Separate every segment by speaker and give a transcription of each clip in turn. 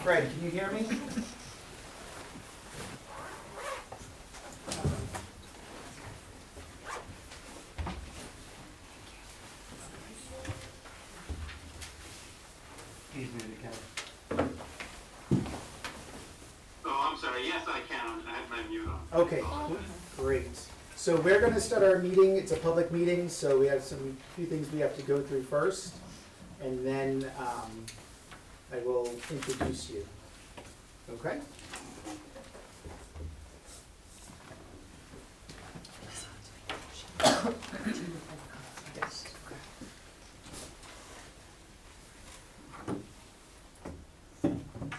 Speaker 1: Fred, can you hear me?
Speaker 2: He's muted, Kevin.
Speaker 3: Oh, I'm sorry. Yes, I can. I had my mute on.
Speaker 1: Okay, great. So we're going to start our meeting. It's a public meeting, so we have few things we have to go through first, and then I will introduce you. Okay?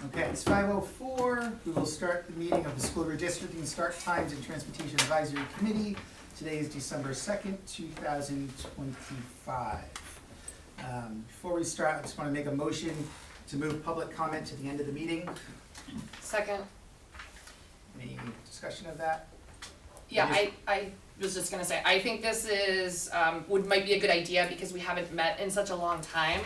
Speaker 1: Okay, it's 5:04. We will start the meeting of the School Redistricting Start Times and Transportation Advisory Committee. Today is December 2nd, 2025. Before we start, I just want to make a motion to move public comment to the end of the meeting.
Speaker 4: Second.
Speaker 1: Any discussion of that?
Speaker 4: Yeah, I was just gonna say, I think this is, might be a good idea because we haven't met in such a long time.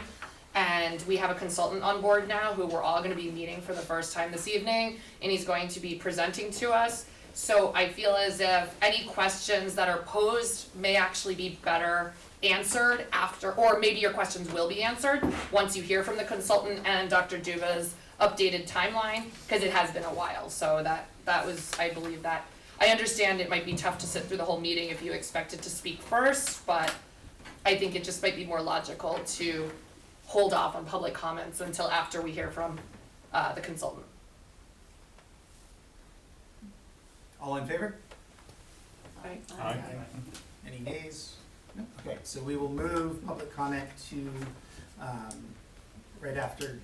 Speaker 4: And we have a consultant on board now who we're all gonna be meeting for the first time this evening, and he's going to be presenting to us. So I feel as if any questions that are posed may actually be better answered after, or maybe your questions will be answered once you hear from the consultant and Dr. Duva's updated timeline, because it has been a while. So that was, I believe that, I understand it might be tough to sit through the whole meeting if you expected to speak first, but I think it just might be more logical to hold off on public comments until after we hear from the consultant.
Speaker 1: All in favor?
Speaker 4: Aye.
Speaker 1: Any nays? No? Okay, so we will move public comment to right after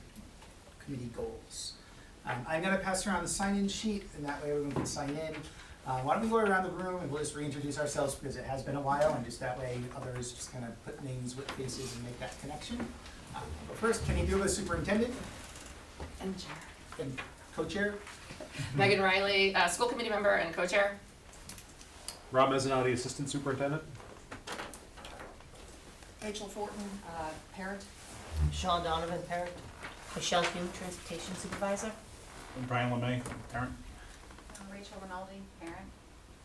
Speaker 1: committee goals. I'm going to pass around the sign-in sheet, and that way everyone can sign in. Why don't we go around the room and we'll just reintroduce ourselves because it has been a while, and just that way others just kind of put names with faces and make that connection. But first, Kenny Duva, superintendent
Speaker 4: And chair.
Speaker 1: and co-chair.
Speaker 4: Megan Riley, school committee member and co-chair.
Speaker 2: Rob Mezzanotte, assistant superintendent.
Speaker 5: Rachel Fortin, parent.
Speaker 6: Sean Donovan, parent. Michelle Hume, transportation supervisor.
Speaker 7: Brian LeMay, parent.
Speaker 5: Rachel Rinaldi, parent.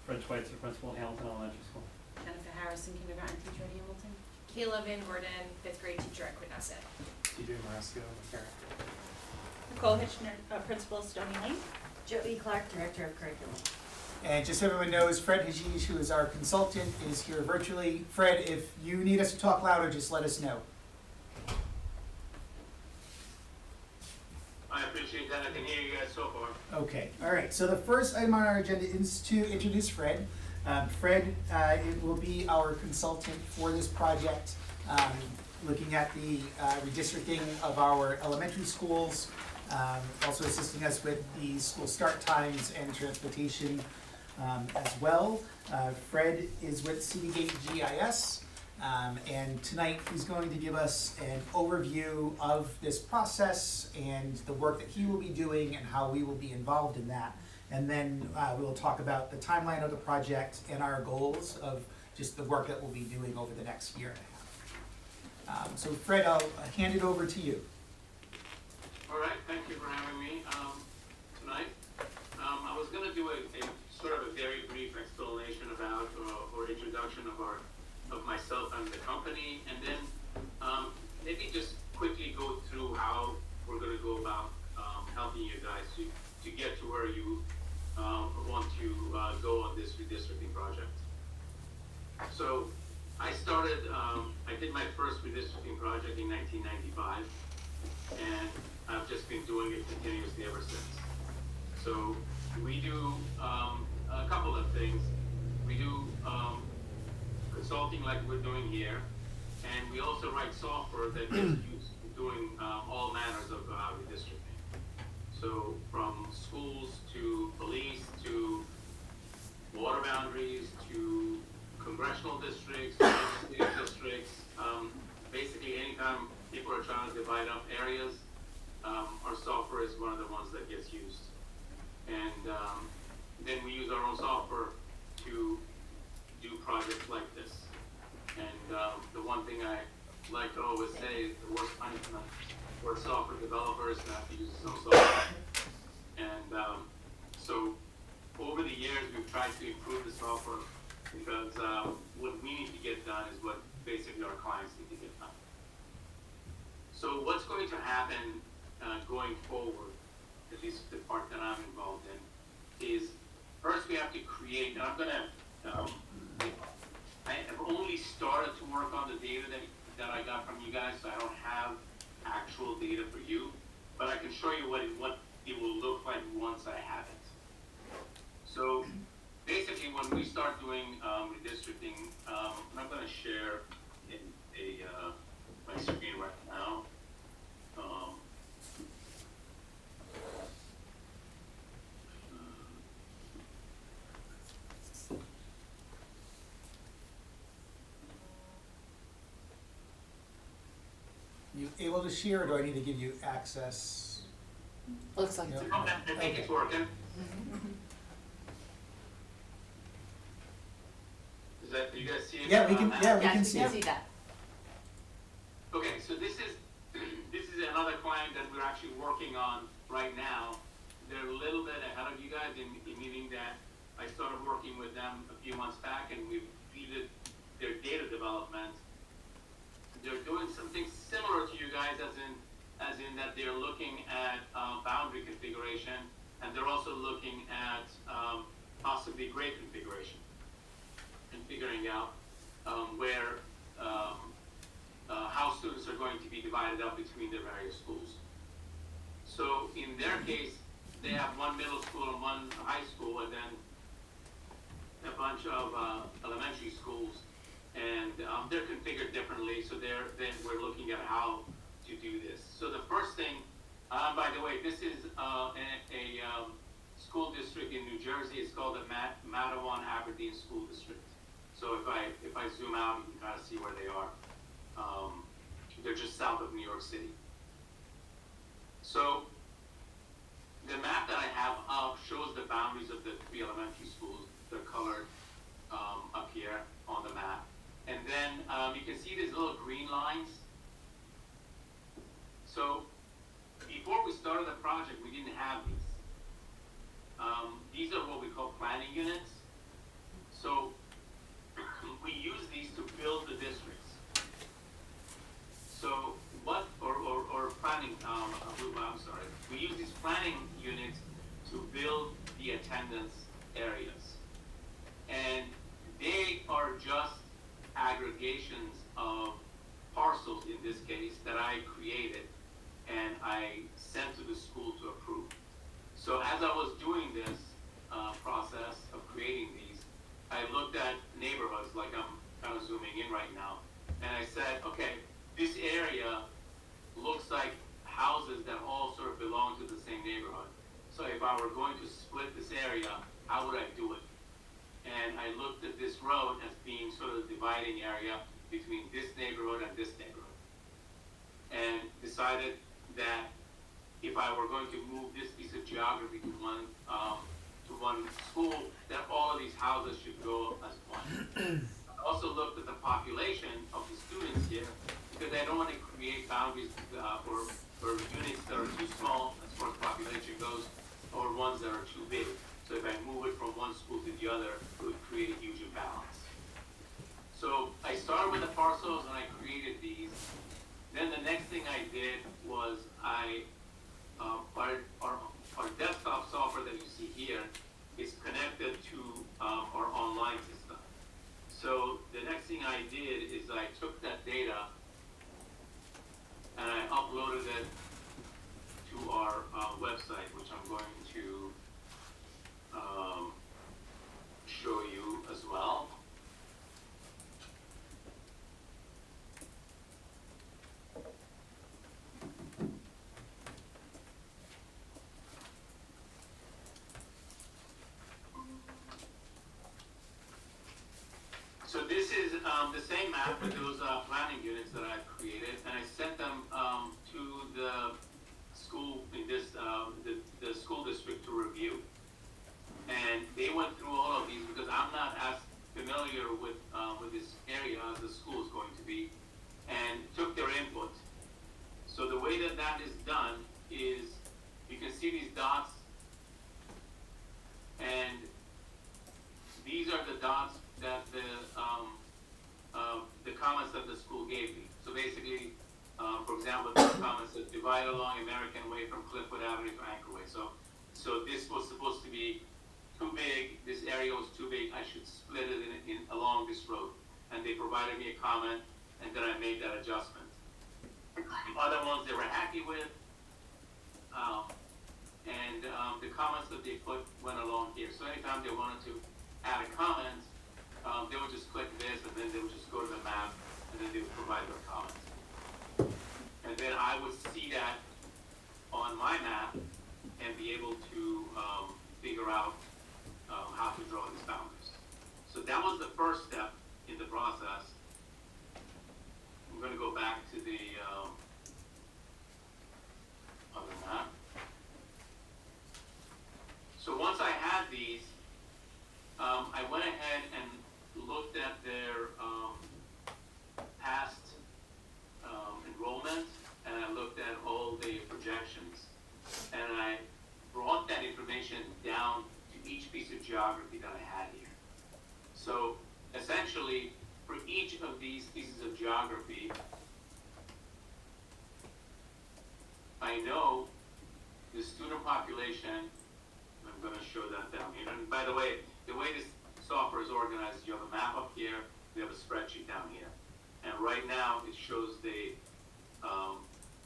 Speaker 8: Fred Schweitzer, principal at Hamilton Elementary School.
Speaker 5: Jennifer Harrison, kindergarten teacher at Hamilton. Kayla Van Gordon, 5th grade teacher at Quinnesset.
Speaker 2: TJ Marasco, parent.
Speaker 9: Nicole Hitchner, principal at Stony Lane.
Speaker 6: Joey Clark, director of curriculum.
Speaker 1: And just so everyone knows, Fred Hajish, who is our consultant, is here virtually. Fred, if you need us to talk louder, just let us know.
Speaker 3: I appreciate that. I can hear you guys so far.
Speaker 1: Okay, all right. So the first item on our agenda is to introduce Fred. Fred will be our consultant for this project, looking at the redistricting of our elementary schools, also assisting us with the school start times and transportation as well. Fred is with Citygate GIS, and tonight he's going to give us an overview of this process and the work that he will be doing and how we will be involved in that. And then we will talk about the timeline of the project and our goals of just the work that we'll be doing over the next year and a half. So Fred, I'll hand it over to you.
Speaker 3: All right. Thank you for having me tonight. I was going to do a sort of a very brief explanation about or introduction of myself and the company, and then maybe just quickly go through how we're going to go about helping you guys to get to where you want to go on this redistricting project. So I did my first redistricting project in 1995, and I've just been doing it continuously ever since. So we do a couple of things. We do consulting like we're doing here, and we also write software that gets used in doing all manners of redistricting. So from schools to police to water boundaries to congressional districts, legislative districts, basically anytime people are trying to divide up areas, our software is one of the ones that gets used. And then we use our own software to do projects like this. And the one thing I like to always say is the worst punishment for a software developer is to have to use his own software. try to improve the software because what we need to get done is what basically our clients need to get done. So what's going to happen going forward, at least the part that I'm involved in, is first we have to create, and I'm gonna, I have only started to work on the data that I got from you guys, so I don't have actual data for you, but I can show you what it will look like once I have it. So basically, when we start doing redistricting, I'm going to share my screen right now.
Speaker 1: You able to share, or do I need to give you access?
Speaker 4: Looks like it's.
Speaker 1: Yep.
Speaker 3: Okay, I think it's working. Is that, do you guys see it?
Speaker 1: Yeah, we can. Yeah, we
Speaker 6: Yes,
Speaker 1: can see
Speaker 6: we
Speaker 1: it.
Speaker 6: can see that.
Speaker 3: Okay, so this is another client that we're actually working on right now. They're a little bit ahead of you guys in meaning that I started working with them a few months back and we've completed their data development. They're doing something similar to you guys as in that they're looking at boundary configuration, and they're also looking at possibly grade configuration and figuring out where how students are going to be divided up between the various schools. So in their case, they have one middle school and one high school, and then a bunch of elementary schools, and they're configured differently. So then we're looking at how to do this. So the first thing, by the way, this is a school district in New Jersey. It's called the Matawan Aberdeen School District. So if I zoom out, you can kind of see where they are. They're just south of New York City. So the map that I have up shows the boundaries of the 3 elementary schools. They're colored up here on the map. And then you can see these little green lines. So before we started the project, we didn't have these. These are what we call planning units. So we use these to build the districts. So or planning, I'm sorry. We use these planning units to build the attendance areas. And they are just aggregations of parcels, in this case, that I created and I sent to the school to approve. So as I was doing this process of creating these, I looked at neighborhoods, like I'm kind of zooming in right now, and I said, okay, this area looks like houses that all sort of belong to the same neighborhood. So if I were going to split this area, how would I do it? And I looked at this road as being sort of the dividing area between this neighborhood and this neighborhood. And decided that if I were going to move this piece of geography to one school, that all of these houses should go as one. I also looked at the population of the students here, because I don't want to create boundaries for units that are too small as far as population goes, or ones that are too big. So if I move it from one school to the other, it would create a huge imbalance. So I started with the parcels and I created these. Then the next thing I did was our desktop software that you see here is connected to our online system. So the next thing I did is I took that data and I uploaded it to our website, which I'm going to show you as well. So this is the same map with those planning units that I've created, and I sent them to the school in this the school district to review. And they went through all of these because I'm not as familiar with this area as the school is going to be, and took their input. So the way that is done is you can see these dots, and to Anchorway. So this was supposed to be too big, this area was too big, I should split it in along this road. And they provided me a comment, and then I made that adjustment. Other ones they were happy with, and the comments that they put went along here. So anytime they wanted to add a comment, they would just click this, and then they would just go to the map, and then they would provide their comments. And then I would see that on my map and be able to figure out how to draw these boundaries. So that was the first step in the process. I'm going to go back to the other map. So once I had these, I went ahead and looked at their past enrollment, and I looked at all the projections, and I brought that information down to each piece of geography that I had here. So essentially, for each of these pieces of geography, I know the student population. I'm going to show that down here. And by the way this software is organized, you have a map up here, we have a spreadsheet down here. And right now, it shows the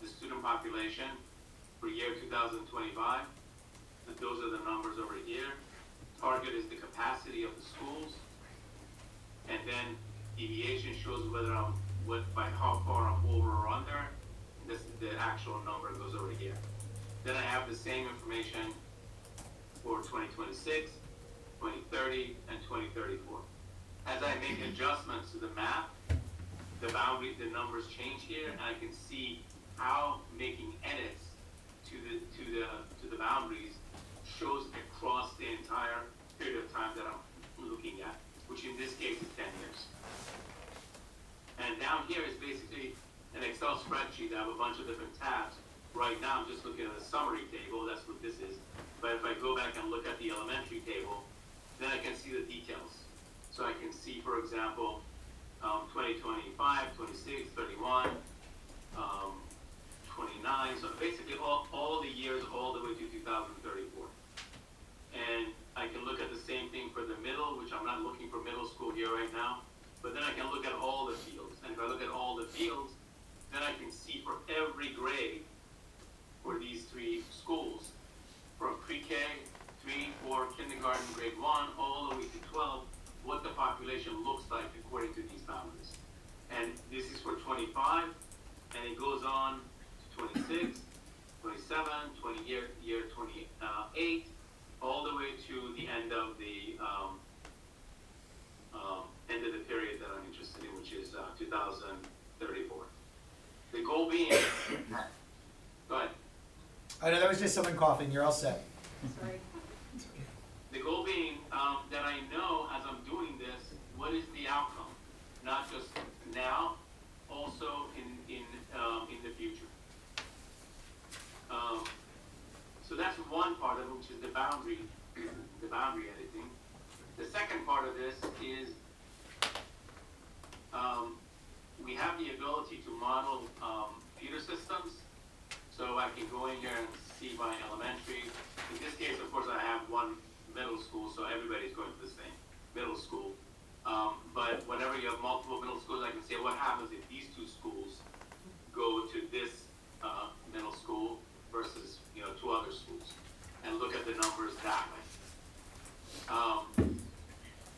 Speaker 3: student population for year 2025. And those are the numbers over here. Target is the capacity of the schools. And then deviation shows whether by how far I'm over or under. This the actual number goes over here. Then I have the same information for 2026, 2030, and 2034. As I make adjustments to the map, the numbers change here, and I can see how making edits to the boundaries shows across the entire period of time that I'm looking at, which in this case is 10 years. And down here is basically an Excel spreadsheet. I have a bunch of different tabs. Right now, I'm just looking at a summary table. That's what this is. But if I go back and look at the elementary table, then I can see the details. So I can see, for example, 2025, 26, 31, 29. So basically all the years all the way to 2034. And I can look at the same thing for the middle, which I'm not looking for middle school here right now. But then I can look at all the fields. And if I look at all the fields, then I can see for every grade for these three schools, from pre-K, 3, 4, kindergarten, grade 1, all the way to 12, what the population looks like according to these boundaries. And this is for 25, and it goes on to 26, 27, 28, all the way to the end of the period that I'm interested in, which is 2034. The goal being, go ahead.
Speaker 1: Oh no, that was just someone coughing. You're all set.
Speaker 5: Sorry.
Speaker 3: The goal being that I know as I'm doing this, what is the outcome, not just now, also in the future. So that's one part of it, which is the boundary editing. The second part of this is we have the ability to model feeder systems. So I can go in here and see my elementary. In this case, of course, I have one middle school, so everybody's going to the same middle school. But whenever you have multiple middle schools, I can say what happens if these two schools go to this middle school versus two other schools, and look at the numbers that way.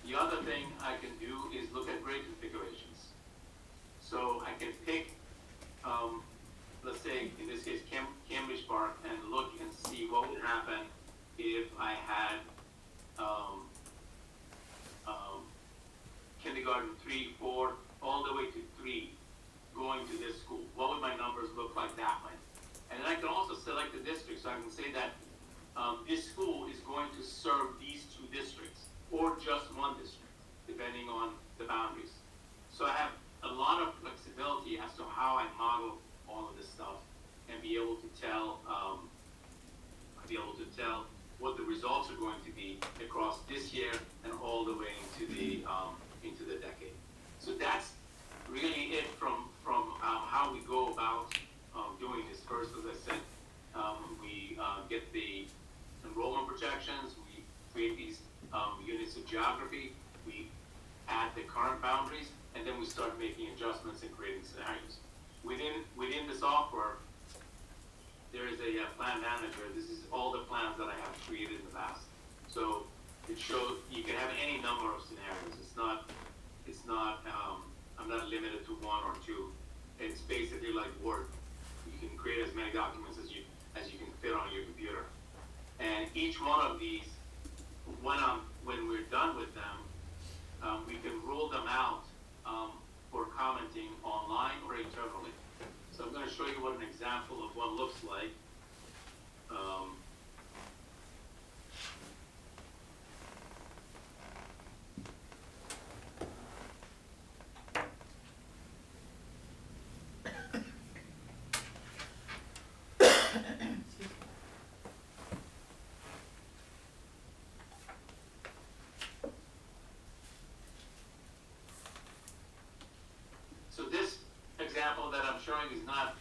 Speaker 3: The other thing I can do is look at grade configurations. So I can pick, let's say in this case Cambridge Park, and look and see what would happen if I had kindergarten 3, 4, all the way to 3 going to this school. What would my numbers look like that way? And then I can also select the district, so I can say that this school is going to serve these two districts, or just one district, depending on the boundaries. So I have a lot of flexibility as to how I model all of this stuff, and be able to tell what the results are going to be across this year and all the way into the decade. So that's really it from how we go about doing this. First, as I said, we get the enrollment projections, we create these units of geography, we add the current boundaries, and then we start making adjustments and creating scenarios. Within the software, there is a plan manager. This is all the plans that I have created in the past. So it shows you can have any number of scenarios. I'm not limited to one or two. It's basically like Word. You can create as many documents as you can fit on your computer. And each one of these, when we're done with them, we can rule them out for commenting online or internally. So I'm going to show you what an example of one looks like. So this example that I'm showing is not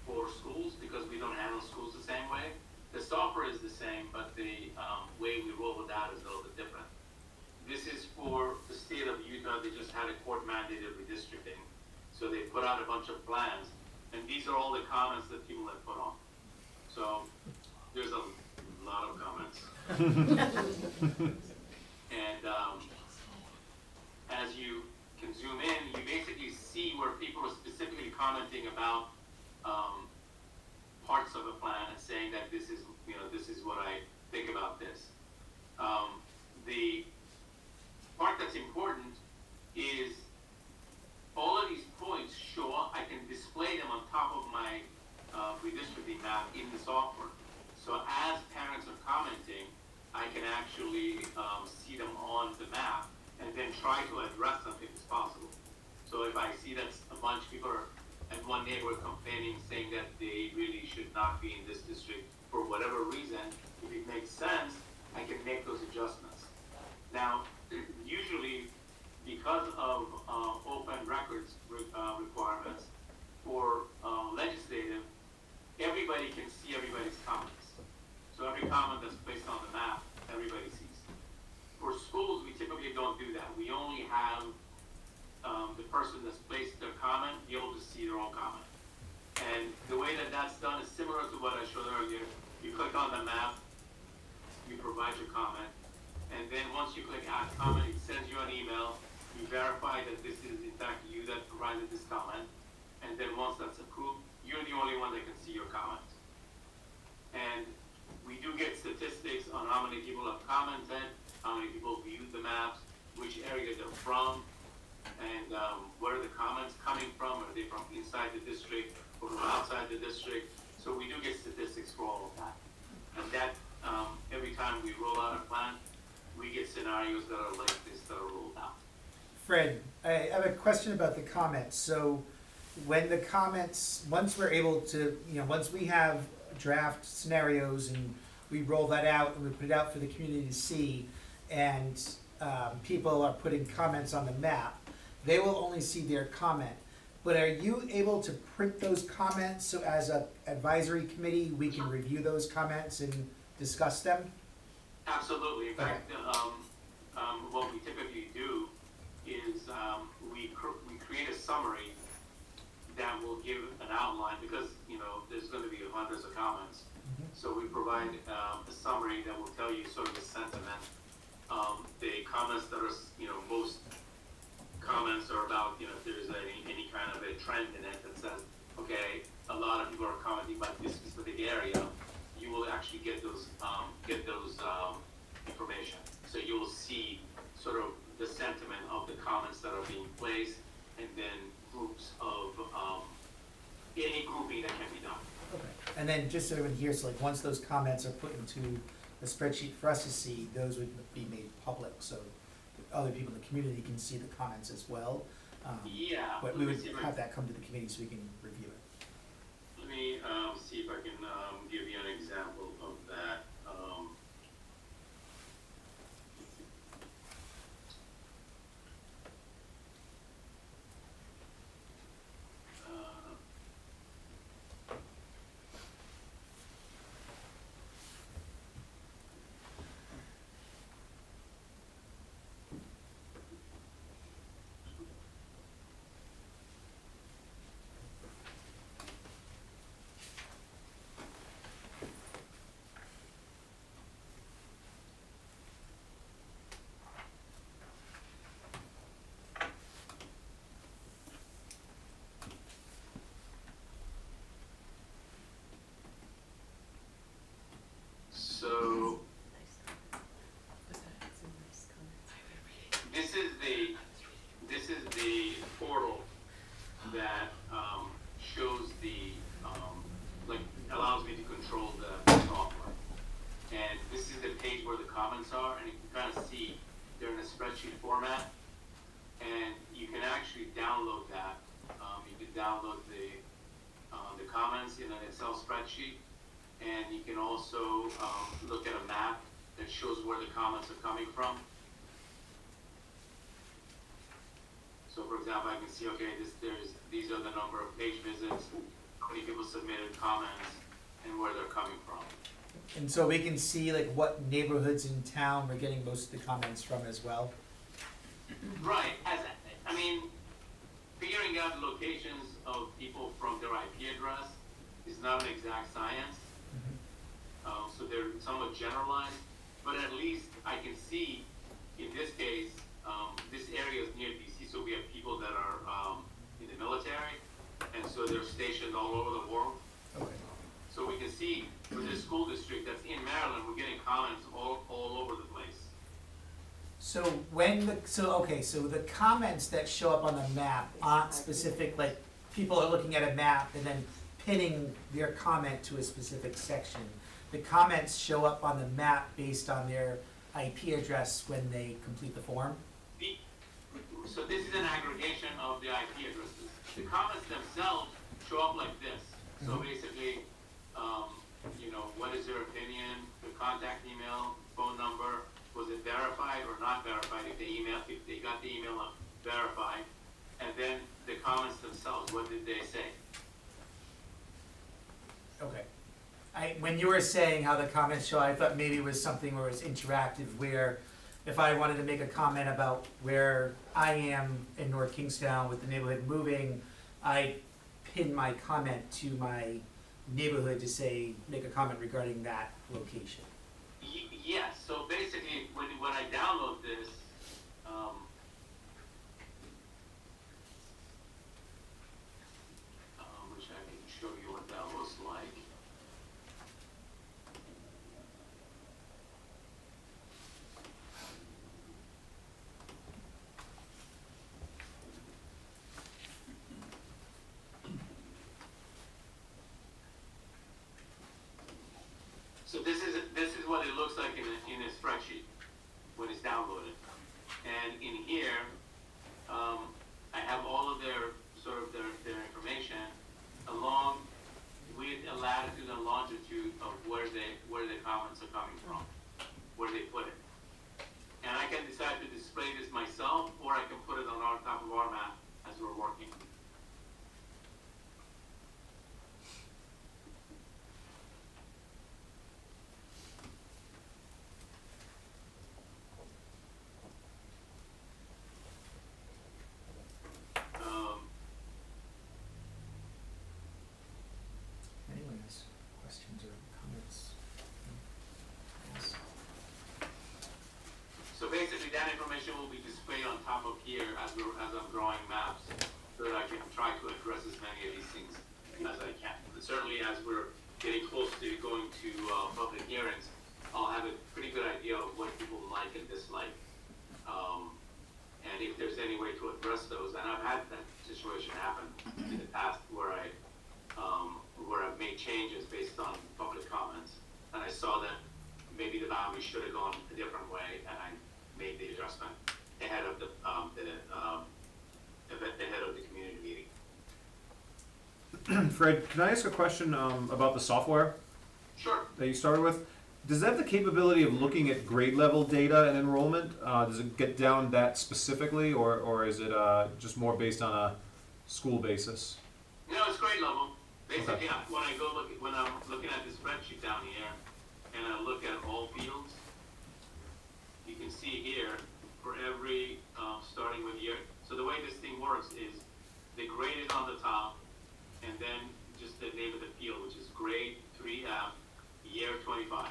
Speaker 3: for schools, because we don't handle schools the same way. The software is the same, but the way we roll it out is a little bit different. This is for the state of Utah. They just had a court-mandated redistricting, so they put out a bunch of plans, and these are all the comments that people have put on. So there's a lot of comments. And as you can zoom in, you basically see where people are specifically commenting about parts of a plan and saying that this is what I think about this. The part that's important is all of these points show up. I can display them on top of my redistricting map in the software. So as parents are commenting, I can actually see them on the map and then try to address them if it's possible. So if I see that a bunch of people are, and one neighbor complaining, saying that they really should not be in this district for whatever reason, if it makes sense, I can make those adjustments. Now, usually, because of open records requirements for legislative, everybody can see everybody's comments. So every comment that's placed on the map, everybody sees. For schools, we typically don't do that. We only have the person that's placed their comment be able to see their own comment. And the way that that's done is similar to what I showed earlier. You click on the map, you provide your comment, and then once you click add comment, it sends you an email. You verify that this is in fact you that provided this comment, and then once that's approved, you're the only one that can see your comment. And we do get statistics on how many people have commented, how many people viewed the maps, which area they're from, and where are the comments coming from? Are they from inside the district or from outside the district? So we do get statistics for all of that. And that, every time we roll out a plan, we get scenarios that are like this that are rolled out.
Speaker 1: Fred, I have a question about the comments. So when the comments, once we're able to, once we have draft scenarios and we roll that out and we put it out for the community to see, and people are putting comments on the map, they will only see their comment. But are you able to print those comments so as an advisory committee, we can review those comments and discuss them?
Speaker 3: Absolutely. In fact, what we typically do is we create a summary that will give an outline, because there's going to be hundreds of comments. So we provide a summary that will tell you sort of the sentiment. The comments that are, most comments are about, if there's any kind of a trend in it that says, okay, a lot of people are commenting about this specific area. You will actually get those information. So you will see sort of the sentiment of the comments that are being placed, and then groups of any grouping that can be done.
Speaker 1: Okay. And then just so everyone here, so like once those comments are put into the spreadsheet for us to see, those would be made public, so other people in the community can see the comments as well.
Speaker 3: Yeah.
Speaker 1: But we would have that come to the committee so we can review it.
Speaker 3: Let me see if I can give you an example of that. comments are, and you can kind of see they're in a spreadsheet format. And you can actually download that. You can download the comments in an Excel spreadsheet, and you can also look at a map that shows where the comments are coming from. So for example, I can see, okay, these are the number of page visits, how many people submitted comments, and where they're coming from.
Speaker 1: And so we can see like what neighborhoods in town we're getting most of the comments from as well.
Speaker 3: Right, I mean, figuring out the locations of people from their IP address is not an exact science. So they're somewhat generalized, but at least I can see, in this case, this area is near DC, so we have people that are in the military, and so they're stationed all over the world.
Speaker 1: Okay.
Speaker 3: So we can see for this school district that's in Maryland, we're getting comments all over the place.
Speaker 1: So so the comments that show up on the map aren't specific, like people are looking at a map and then pinning their comment to a specific section. The comments show up on the map based on their IP address when they complete the form.
Speaker 3: So this is an aggregation of the IP addresses. The comments themselves show up like this. So basically, what is their opinion, the contact email, phone number, was it verified or not verified, if they got the email verified, and then the comments themselves, what did they say?
Speaker 1: Okay. When you were saying how the comments show, I thought maybe it was something where it's interactive, where if I wanted to make a comment about where I am in North Kingstown with the neighborhood moving, I pin my comment to my neighborhood to say, make a comment regarding that location.
Speaker 3: Yes, so basically, when I download this, which I can show you what that looks like. So this is what it looks like in a spreadsheet when it's downloaded. And in here, I have all of their their information along with a latitude and longitude of where the comments are coming from, where they put it. And I can decide to display this myself, or I can put it on top of our map as we're working.
Speaker 1: Anyone has questions or comments? Yes.
Speaker 3: So basically, that information will be displayed on top of here as I'm drawing maps, so that I can try to address as many of these things as I can. But certainly, as we're getting close to going to public hearings, I'll have a pretty good idea of what people like and dislike, and if there's any way to address those. And I've had that situation happen in the past where I've made changes based on public comments, and I saw that maybe the boundary should have gone a different way, and I made the adjustment ahead of the community meeting.
Speaker 2: Fred, can I ask a question about the software
Speaker 3: Sure.
Speaker 2: that you started with? Does that have the capability of looking at grade level data and enrollment? Does it get down that specifically, or is it just more based on a school basis?
Speaker 3: No, it's grade level. Basically,
Speaker 2: Okay.
Speaker 3: when I'm looking at the spreadsheet down here, and I look at all fields, you can see here for every starting with year. So the way this thing works is the grade is on the top, and then just the name of the field, which is grade 3F, year 25,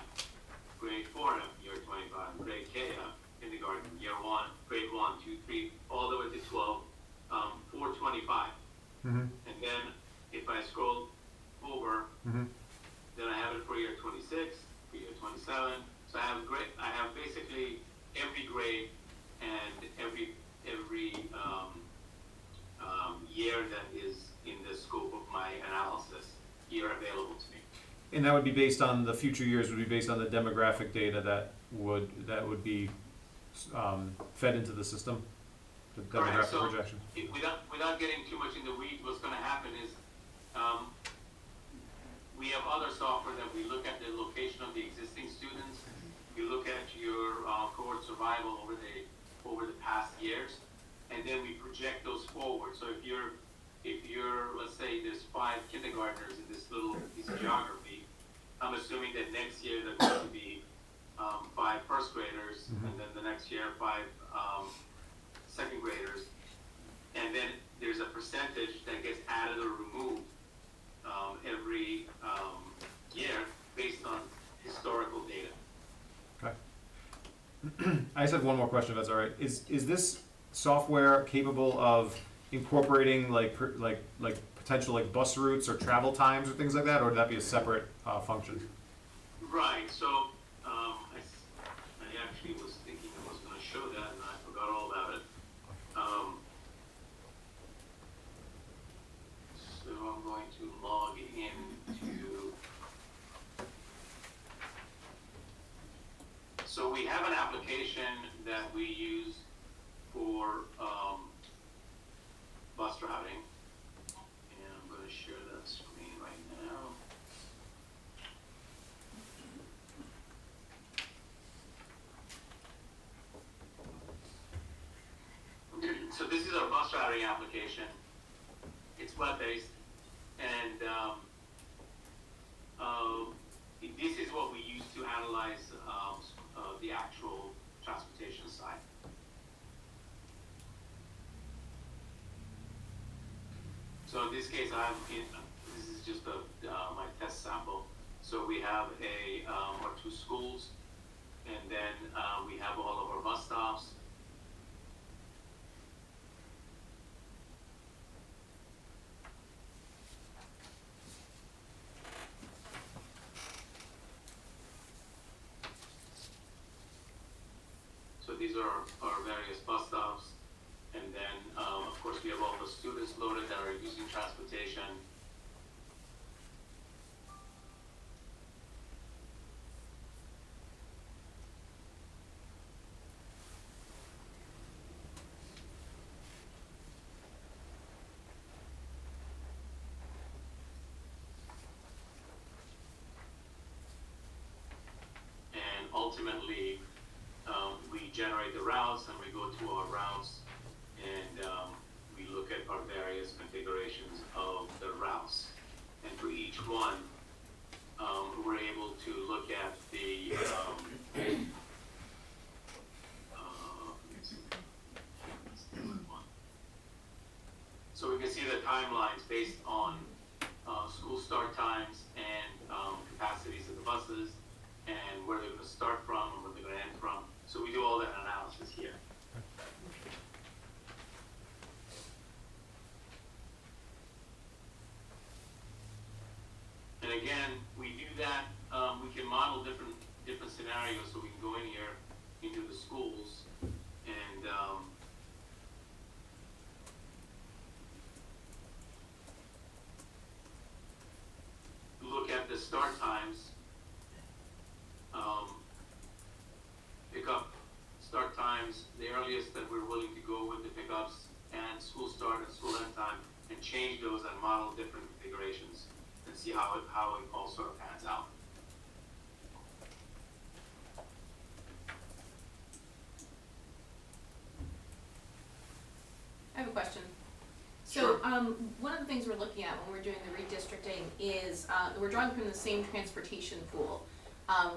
Speaker 3: grade 4F, year 25, grade KF, kindergarten, year 1, grade 1, 2, 3, all the way to 12, 425.
Speaker 2: Mm-hmm.
Speaker 3: And then if I scroll over,
Speaker 2: Mm-hmm.
Speaker 3: then I have it for year 26, for year 27. So I have basically every grade and every year that is in the scope of my analysis here available to me.
Speaker 2: And that would be based on, the future years would be based on the demographic data that would be fed into the system, the
Speaker 3: Correct.
Speaker 2: demographic
Speaker 3: So,
Speaker 2: projections.
Speaker 3: without getting too much in the weeds, what's gonna happen is, we have other software that we look at the location of the existing students. We look at your cohort survival over the past years, and then we project those forward. So if you're, let's say there's 5 kindergartners in this little piece of geography, I'm assuming that next year there's going to be 5 first graders, and then the next year 5 second graders, and then there's a percentage that gets added or removed every year based on historical data.
Speaker 2: Okay. I just have one more question, if that's all right. Is this software capable of incorporating like potential like bus routes or travel times or things like that, or would that be a separate function?
Speaker 3: Right. So I actually was thinking I was going to show that, and I forgot all about it. So I'm going to log into. So we have an application that we use for bus routing, and I'm going to share that screen right now. So this is our bus routing application. It's web-based, and this is what we use to analyze the actual transportation side. So in this case, this is just my test sample. So we have our 2 schools, and then we have all of our bus stops. So these are our various bus stops, and then of course we have all the students loaded that are using transportation. And ultimately, we generate the routes, and we go to our routes, and we look at our various configurations of the routes. And for each one, we're able to look at the so we can see the timelines based on school start times and capacities of the buses, and where they're going to start from and where they're going to end from. So we do all that analysis here. And again, we do that, we can model different scenarios, so we can go in here into the schools and look at the start times, pickup start times, the earliest that we're willing to go with the pickups, and school start and school end time, and change those and model different configurations and see how it all sort of pans out.
Speaker 5: I have a question.
Speaker 3: Sure.
Speaker 5: So, one of the things we're looking at when we're doing the redistricting is, we're drawing from the same transportation pool.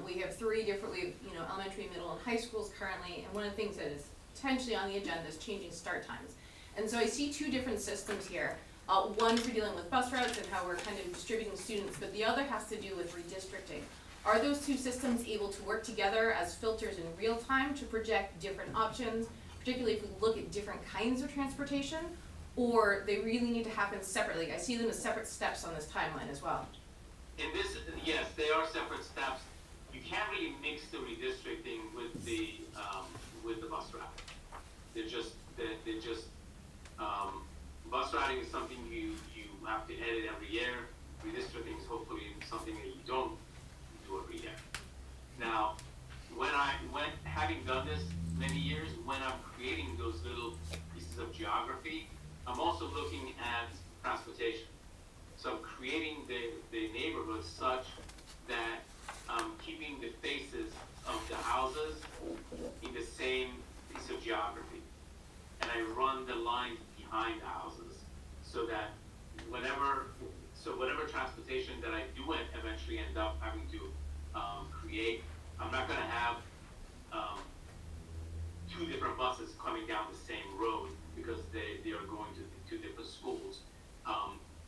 Speaker 5: We have 3 different, elementary, middle, and high schools currently, and one of the things that is potentially on the agenda is changing start times. And so I see 2 different systems here. One for dealing with bus routes and how we're kind of distributing students, but the other has to do with redistricting. Are those 2 systems able to work together as filters in real time to project different options, particularly if we look at different kinds of transportation, or they really need to happen separately? I see them as separate steps on this timeline as well.
Speaker 3: In this, yes, they are separate steps. You can't really mix the redistricting with the bus route. They're just bus routing is something you have to edit every year. Redistricting is hopefully something that you don't find the houses, so that whatever transportation that I do eventually end up having to create, I'm not gonna have two different buses coming down the same road because they are going to two different schools.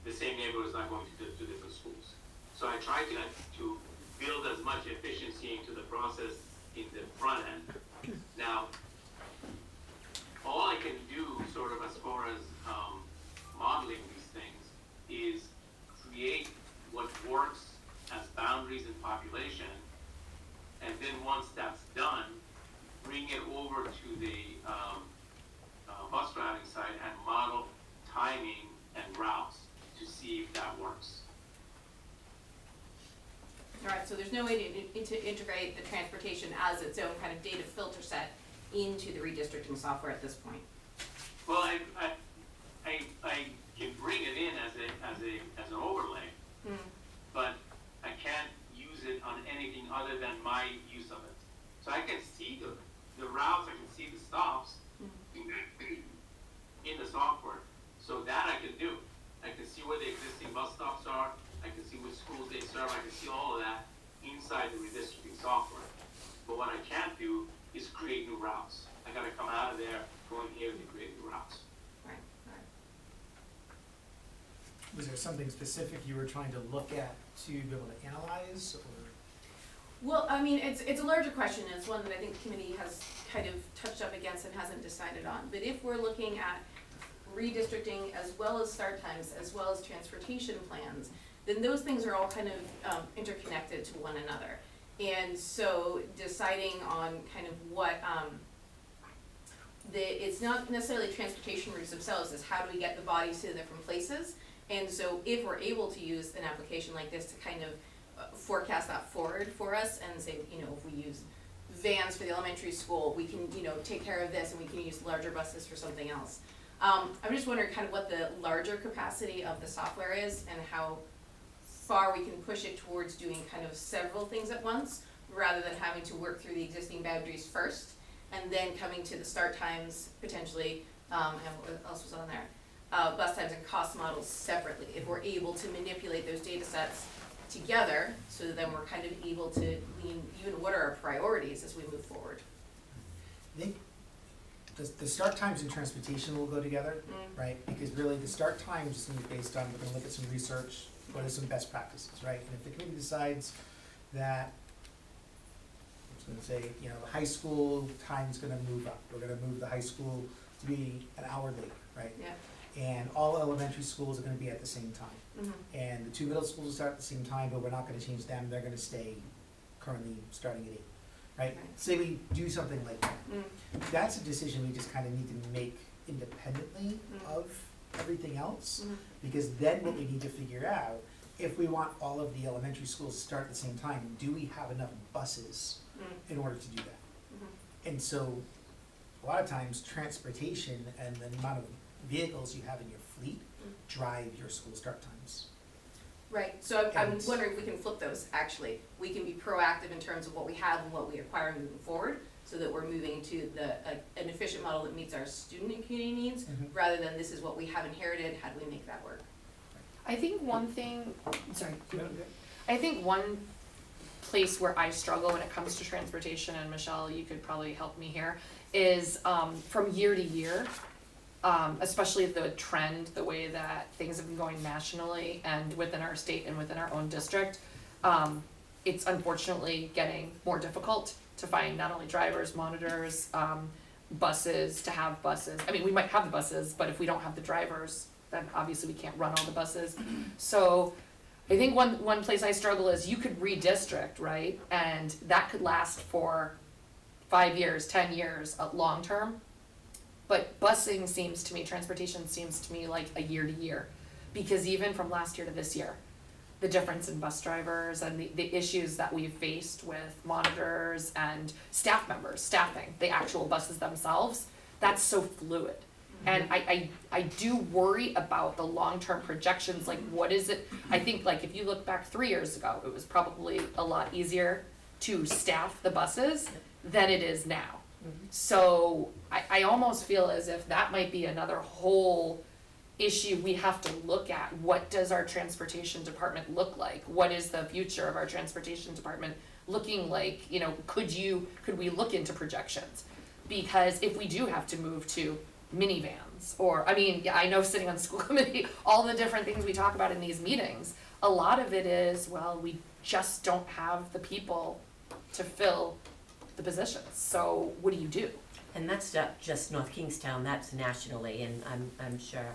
Speaker 3: The same neighborhood is not going to two different schools. So I try to build as much efficiency into the process in the front end. Now, all I can do sort of as far as modeling these things is create what works as boundaries and population, and then once that's done, bring it over to the bus driving side and model timing and routes to see if that works.
Speaker 5: Alright, so there's no way to integrate the transportation as its own kind of data filter set into the redistricting software at this point?
Speaker 3: Well, I can bring it in as an overlay, but I can't use it on anything other than my use of it. So I can see the routes, I can see the stops in the software. So that I can do. I can see where the existing bus stops are, I can see which schools they serve, I can see all of that inside the redistricting software. But what I can't do is create new routes. I gotta come out of there, go in here to create new routes.
Speaker 5: Right, right.
Speaker 1: Was there something specific you were trying to look at to be able to analyze, or?
Speaker 5: Well, I mean, it's a larger question, and it's one that I think the committee has kind of touched up against and hasn't decided on. But if we're looking at redistricting as well as start times, as well as transportation plans, then those things are all kind of interconnected to one another. And so deciding on kind of what, it's not necessarily transportation routes themselves, it's how do we get the bodies to the different places. And so if we're able to use an application like this to kind of forecast that forward for us and say, you know, if we use vans for the elementary school, we can, you know, take care of this and we can use larger buses for something else. I'm just wondering kind of what the larger capacity of the software is and how far we can push it towards doing kind of several things at once, rather than having to work through the existing boundaries first, and then coming to the start times potentially, and what else was on there? Bus times and cost models separately. If we're able to manipulate those data sets together, so that then we're kind of able to lean, even what are our priorities as we move forward?
Speaker 1: I think the start times and transportation will go together, right? Because really the start times is gonna be based on, we're gonna look at some research, what are some best practices, right? And if the committee decides that, I was gonna say, you know, the high school time's gonna move up, we're gonna move the high school to be an hour later, right?
Speaker 5: Yeah.
Speaker 1: And all elementary schools are gonna be at the same time. And the two middle schools will start at the same time, but we're not gonna change them, they're gonna stay currently starting at 8, right?
Speaker 5: Right.
Speaker 1: Say we do something like that. That's a decision we just kinda need to make independently of everything else. Because then what we need to figure out, if we want all of the elementary schools to start at the same time, do we have enough buses in order to do that? And so, a lot of times, transportation and the amount of vehicles you have in your fleet drive your school start times.
Speaker 5: Right, so I'm
Speaker 1: And-
Speaker 5: wondering if we can flip those, actually. We can be proactive in terms of what we have and what we acquire moving forward, so that we're moving to an efficient model that meets our student and community needs, rather than this is what we have inherited, how do we make that work?
Speaker 4: I think one thing, sorry, I think one place where I struggle when it comes to transportation, and Michelle, you could probably help me here, is from year to year, especially the trend, the way that things have been going nationally and within our state and within our own district, it's unfortunately getting more difficult to find not only drivers, monitors, buses, to have buses. I mean, we might have the buses, but if we don't have the drivers, then obviously we can't run all the buses. So I think one place I struggle is you could redistrict, right? And that could last for 5 years, 10 years, long term. But busing seems to me, transportation seems to me like a year to year. Because even from last year to this year, the difference in bus drivers and the issues that we've faced with monitors and staff members, staffing, the actual buses themselves, that's so fluid. And I do worry about the long-term projections, like what is it, I think like if you look back 3 years ago, it was probably a lot easier to staff the buses than it is now. So I almost feel as if that might be another whole issue we have to look at. What does our transportation department look like? What is the future of our transportation department looking like? You know, could we look into projections? Because if we do have to move to minivans, or, I mean, yeah, I know sitting on the school committee, all the different things we talk about in these meetings, a lot of it is, well, we just don't have the people to fill the positions, so what do you do?
Speaker 6: And that's not just North Kingstown, that's nationally, and I'm sure,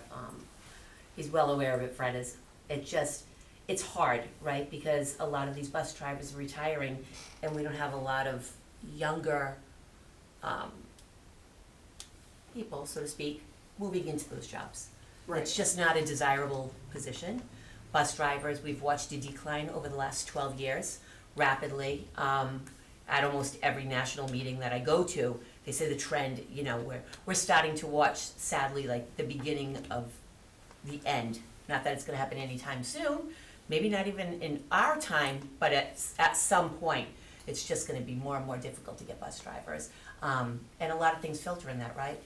Speaker 6: he's well aware of it, Fred is. It's hard, right, because a lot of these bus drivers are retiring, and we don't have a lot of younger, people, so to speak, moving into those jobs. It's just not a desirable position. Bus drivers, we've watched a decline over the last 12 years, rapidly. At almost every national meeting that I go to, they say the trend, you know, we're starting to watch, sadly, like the beginning of the end. Not that it's gonna happen anytime soon, maybe not even in our time, but at some point, it's just gonna be more and more difficult to get bus drivers. And a lot of things filter in that, right?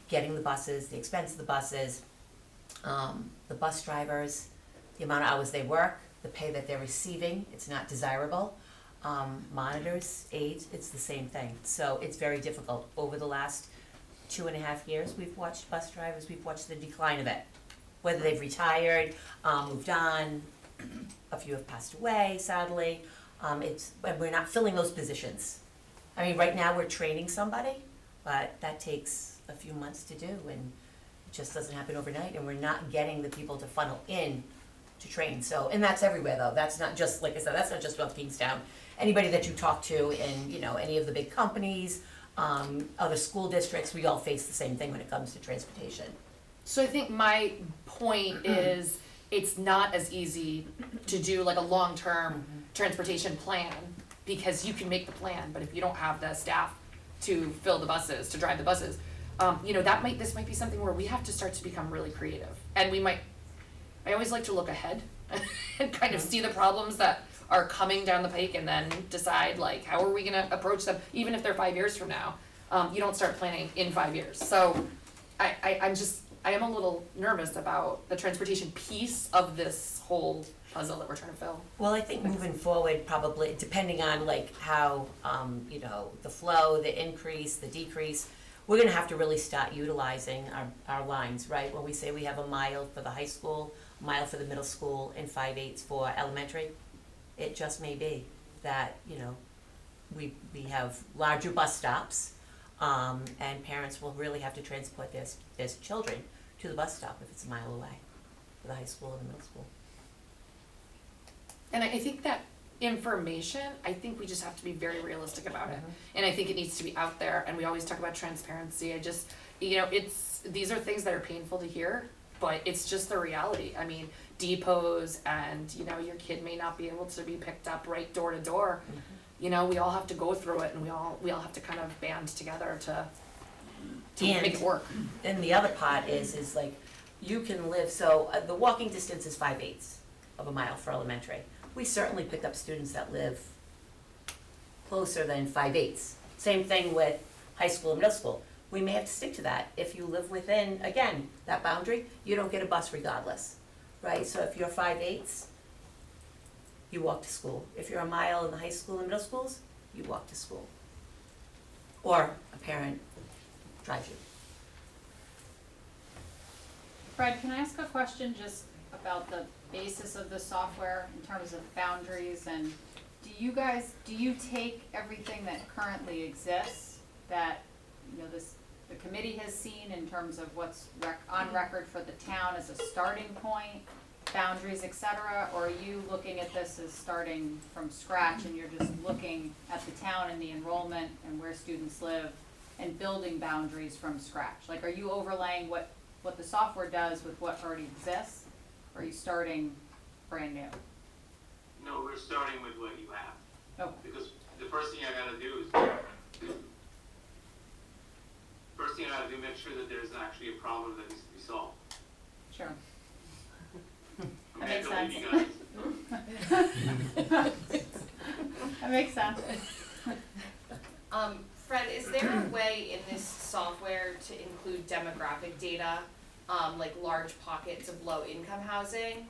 Speaker 6: Getting the buses, the expense of the buses, the bus drivers, the amount of hours they work, the pay that they're receiving, it's not desirable. Monitors, aides, it's the same thing. So it's very difficult. Over the last 2.5 years, we've watched bus drivers, we've watched the decline of it. Whether they've retired, moved on, a few have passed away, sadly. And we're not filling those positions. I mean, right now we're training somebody, but that takes a few months to do, and it just doesn't happen overnight, and we're not getting the people to funnel in to train. So, and that's everywhere though. That's not just, like I said, that's not just North Kingstown. Anybody that you talk to in, you know, any of the big companies, other school districts, we all face the same thing when it comes to transportation.
Speaker 4: So I think my point is, it's not as easy to do like a long-term transportation plan, because you can make the plan, but if you don't have the staff to fill the buses, to drive the buses, you know, this might be something where we have to start to become really creative. And I always like to look ahead and kind of see the problems that are coming down the pike, and then decide like, how are we gonna approach them, even if they're 5 years from now. You don't start planning in 5 years. So I am a little nervous about the transportation piece of this whole puzzle that we're trying to fill.
Speaker 6: Well, I think moving forward, probably, depending on like how, you know, the flow, the increase, the decrease, we're gonna have to really start utilizing our lines, right? When we say we have a mile for the high school, a mile for the middle school, and 5/8 for elementary, it just may be that, you know, we have larger bus stops, and parents will really have to transport their children to the bus stop if it's a mile away, for the high school and the middle school.
Speaker 4: And I think that information, I think we just have to be very realistic about it. And I think it needs to be out there, and we always talk about transparency. I just, you know, these are things that are painful to hear, but it's just the reality. I mean, depots, and, you know, your kid may not be able to be picked up right door to door. You know, we all have to go through it, and we all have to kind of band together to make it work.
Speaker 6: And the other part is like, you can live, so the walking distance is 5/8 of a mile for elementary. We certainly pick up students that live closer than 5/8. Same thing with high school and middle school. We may have to stick to that. If you live within, again, that boundary, you don't get a bus regardless, right? So if you're 5/8, you walk to school. If you're a mile in the high school and middle schools, you walk to school. Or a parent drives you.
Speaker 10: Fred, can I ask a question just about the basis of the software in terms of boundaries, and do you take everything that currently exists that, you know, the committee has seen in terms of what's on record for the town as a starting point, boundaries, et cetera, or are you looking at this as starting from scratch and you're just looking at the town and the enrollment and where students live and building boundaries from scratch? Like, are you overlaying what the software does with what already exists? Or are you starting brand new?
Speaker 3: No, we're starting with what you have.
Speaker 10: Okay.
Speaker 3: Because the first thing I gotta do is, make sure that there's actually a problem that needs to be solved.
Speaker 10: Sure.
Speaker 3: I
Speaker 10: That makes
Speaker 3: believe
Speaker 10: sense.
Speaker 3: you guys.
Speaker 10: That makes sense.
Speaker 4: Fred, is there a way in this software to include demographic data? like large pockets of low income housing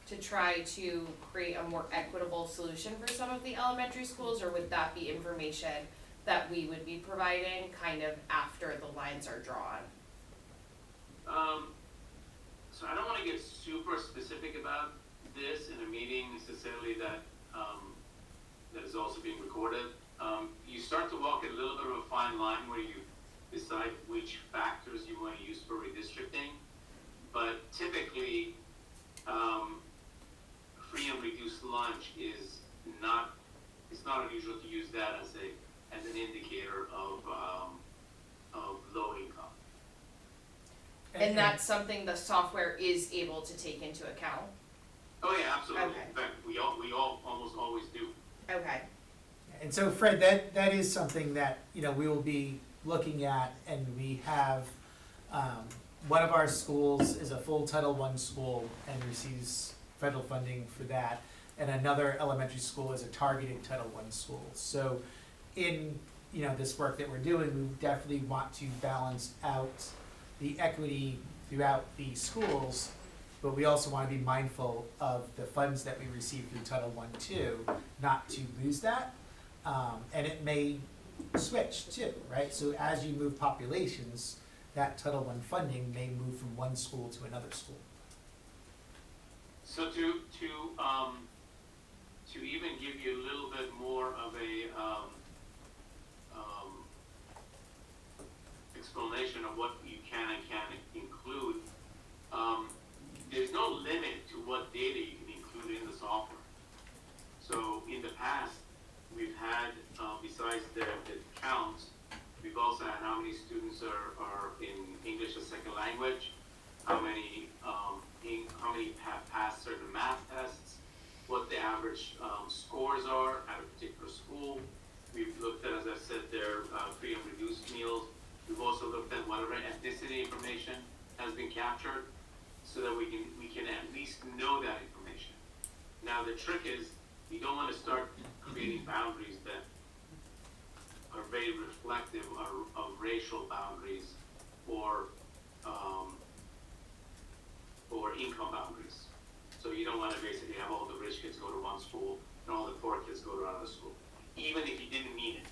Speaker 4: to try to create a more equitable solution for some of the elementary schools, or would that be information that we would be providing kind of after the lines are drawn?
Speaker 3: So I don't wanna get super specific about this in a meeting necessarily that is also being recorded. You start to walk a little bit of a fine line where you decide which factors you wanna use for redistricting. But typically, free and reduced lunch is not, it's not unusual to use that as an indicator of low income.
Speaker 4: And that's something the software is able to take into account?
Speaker 3: Oh yeah, absolutely.
Speaker 4: Okay.
Speaker 3: In fact, we all almost always do.
Speaker 4: Okay.
Speaker 1: And so Fred, that is something that, you know, we will be looking at, and we have, one of our schools is a full Title I school and receives federal funding for that, and another elementary school is a targeted Title I school. So in, you know, this work that we're doing, we definitely want to balance out the equity throughout the schools, but we also want to be mindful of the funds that we receive through Title I too, not to lose that. And it may switch too, right? So as you move populations, that Title I funding may move from one school to another school.
Speaker 3: So to even give you a little bit more of a explanation of what you can and can't include, there's no limit to what data you can include in the software. So in the past, we've had, besides the counts, we've also had how many students are in English as second language, how many have passed certain math tests, what the average scores are at a particular school. We've looked at, as I said, their free and reduced meals. We've also looked at whatever ethnicity information has been captured, so that we can at least know that information. Now the trick is, you don't want to start creating boundaries that are very reflective of racial boundaries or income boundaries. So you don't want to basically have all the rich kids go to one school and all the poor kids go to another school, even if you didn't mean it.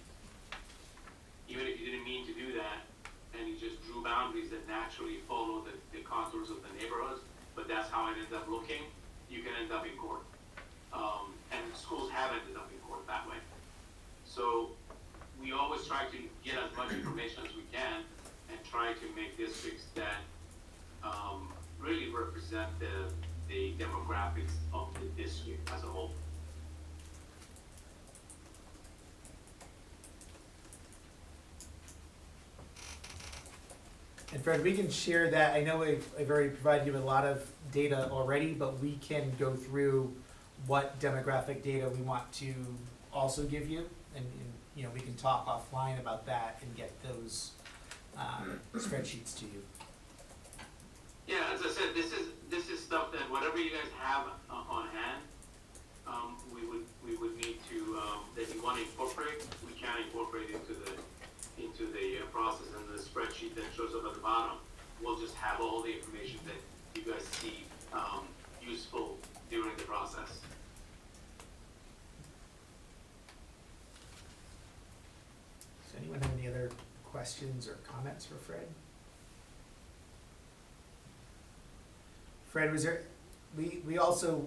Speaker 3: Even if you didn't mean to do that, and you just drew boundaries that naturally follow the contours of the neighborhoods, but that's how it ends up looking, you can end up in court. And schools have ended up in court that way. So we always try to get as much information as we can and try to make districts that really represent the demographics of the district as a whole.
Speaker 1: And Fred, we can share that. I know I've already provided you with a lot of data already, but we can go through what demographic data we want to also give you, and you know, we can talk offline about that and get those spreadsheets to you.
Speaker 3: Yeah, as I said, this is stuff that whatever you guys have on hand, we would need to that you want to incorporate. We can incorporate into the process, and the spreadsheet that shows up at the bottom will just have all the information that you guys see useful during the process.
Speaker 1: Does anyone have any other questions or comments for Fred? Fred, was there, we also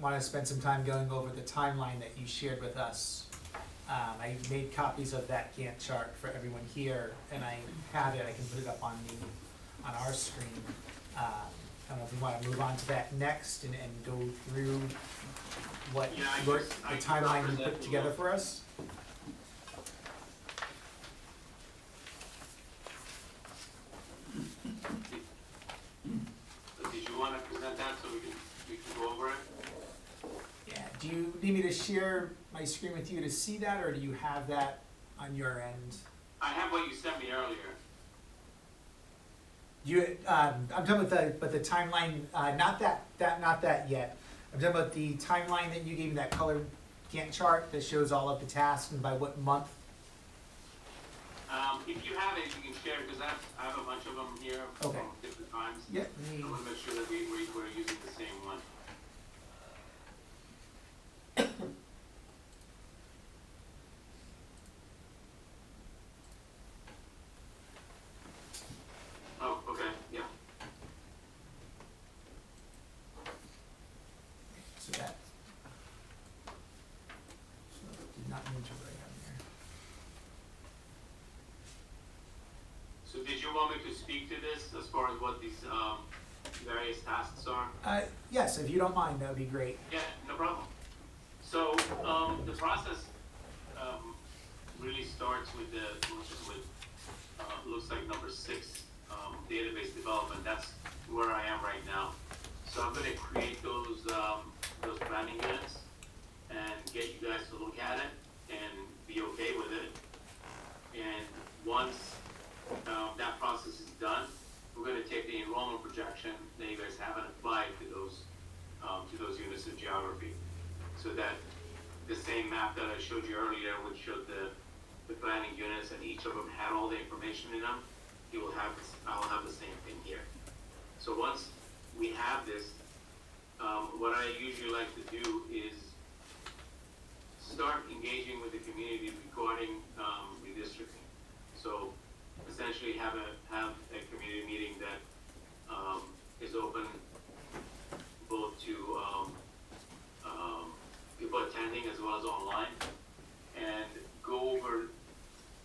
Speaker 1: want to spend some time going over the timeline that you shared with us. I made copies of that Gantt chart for everyone here, and I have it. I can put it up on our screen. I don't know if we want to move on to that next and go through what the timeline you put together for us.
Speaker 3: Did you want to present that so we can go over it?
Speaker 1: Yeah, do you need me to share my screen with you to see that, or do you have that on your end?
Speaker 3: I have what you sent me earlier.
Speaker 1: I'm talking about the timeline, not that yet. I'm talking about the timeline that you gave me, that colored Gantt chart that shows all of the tasks and by what month.
Speaker 3: If you have it, you can share, because I have a bunch of them here
Speaker 1: Okay.
Speaker 3: from different times.
Speaker 1: Yeah,
Speaker 3: I wanna make sure that we're using the same one. Oh, okay, yeah.
Speaker 1: so that. So did not mean to write on there.
Speaker 3: So did you want me to speak to this as far as what these, various tasks are?
Speaker 1: Yes, if you don't mind, that would be great.
Speaker 3: Yeah, no problem. So, the process, really starts with looks like number 6, database development. That's where I am right now. So I'm gonna create those planning units and get you guys to look at it and be okay with it. And once, that process is done, we're gonna take the enrollment projection that you guys haven't applied to those units of geography. So that the same map that I showed you earlier, which showed the planning units and each of them had all the information in them, I'll have the same thing here. So once we have this, what I usually like to do is start engaging with the community regarding redistricting. So essentially have a community meeting that is open both to people attending as well as online, and go over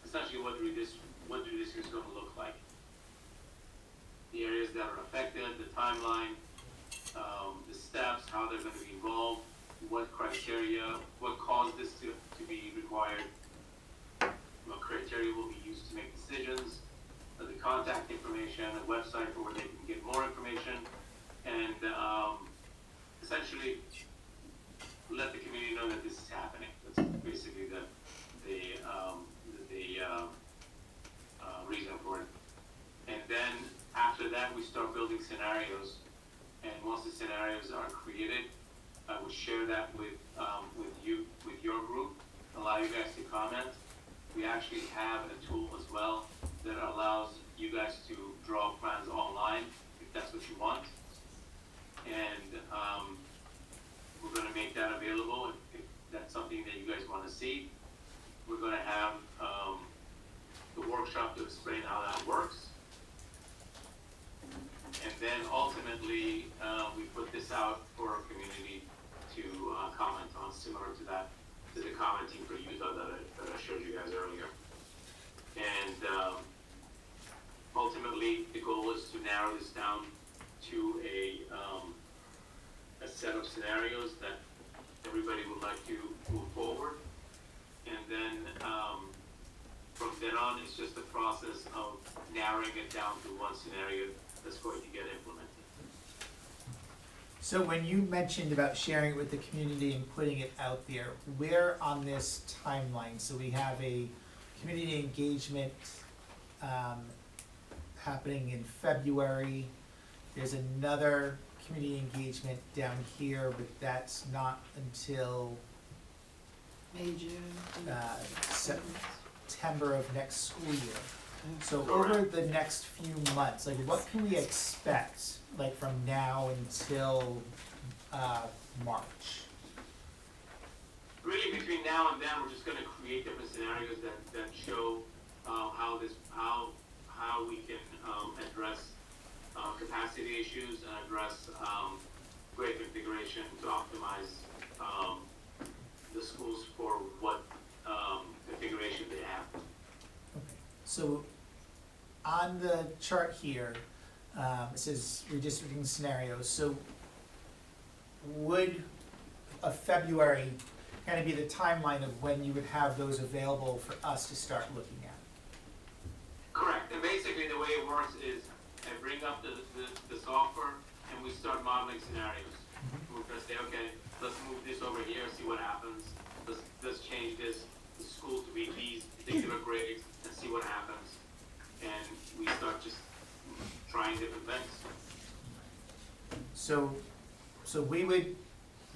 Speaker 3: essentially what redistricting is going to look like. The areas that are affected, the timeline, the steps, how they're going to be involved, what criteria, what caused this to be required, what criteria will be used to make decisions, the contact information, a website where they can get more information, and essentially let the community know that this is happening. That's basically the reason for it. And then after that, we start building scenarios. And once the scenarios are created, I would share that with your group, allow you guys to comment. We actually have a tool as well that allows you guys to draw plans online if that's what you want. And we're going to make that available if that's something that you guys want to see. We're going to have the workshop to explain how that works. And then ultimately, we put this out for our community to comment on, similar to the commenting for Utah that I showed you guys earlier. And ultimately, the goal is to narrow this down to a set of scenarios that everybody would like to move forward. And then from then on, it's just a process of narrowing it down to one scenario that's going to get implemented.
Speaker 1: So when you mentioned about sharing it with the community and putting it out there, where on this timeline? So we have a community engagement happening in February. There's another community engagement down here, but that's not until
Speaker 4: May, June.
Speaker 1: September of next school year. So over the next few months, like what can we expect, like from now until March?
Speaker 3: Really, between now and then, we're just going to create different scenarios that show how we can address capacity issues and address grade configuration to optimize the schools for what configuration they have.
Speaker 1: Okay. So on the chart here, it says redistricting scenarios. So would a February kind of be the timeline of when you would have those available for us to start looking at?
Speaker 3: Correct. And basically, the way it works is I bring up the software and we start modeling scenarios. We're going to say, okay, let's move this over here, see what happens. Let's change the school to be these particular grades and see what happens. And we start just trying different things.
Speaker 1: So we would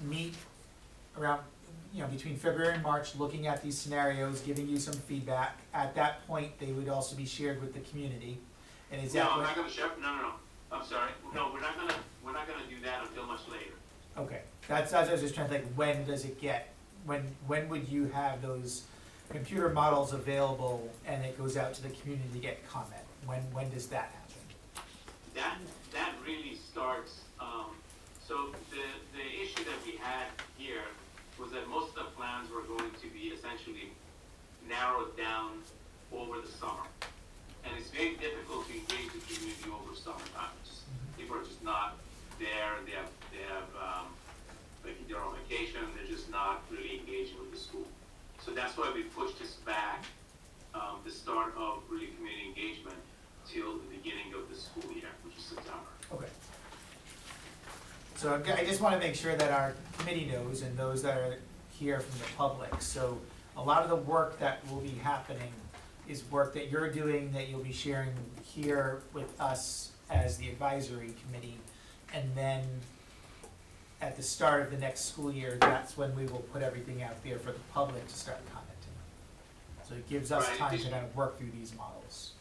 Speaker 1: meet around, between February and March, looking at these scenarios, giving you some feedback. At that point, they would also be shared with the community. And is that
Speaker 3: No, I'm
Speaker 1: what?
Speaker 3: not gonna share, no, I'm sorry, no, we're not gonna do that until much later.
Speaker 1: Okay, that's, I was just trying to think, when does it get, when would you have those computer models available and it goes out to the community to get comment? When does that happen?
Speaker 3: That really starts, so the issue that we had here was that most of the plans were going to be essentially narrowed down over the summer. And it's very difficult to engage the community over summertime. People are just not there, they have like they're on vacation, they're just not really engaging with the school. So that's why we pushed this back, the start of really community engagement till the beginning of the school year, which is September.
Speaker 1: Okay. So I just want to make sure that our committee knows and those that are here from the public. So a lot of the work that will be happening is work that you're doing that you'll be sharing here with us as the advisory committee. And then at the start of the next school year, that's when we will put everything out there for the public to start commenting. So it gives us
Speaker 3: Right.
Speaker 1: time to kind of work through these models.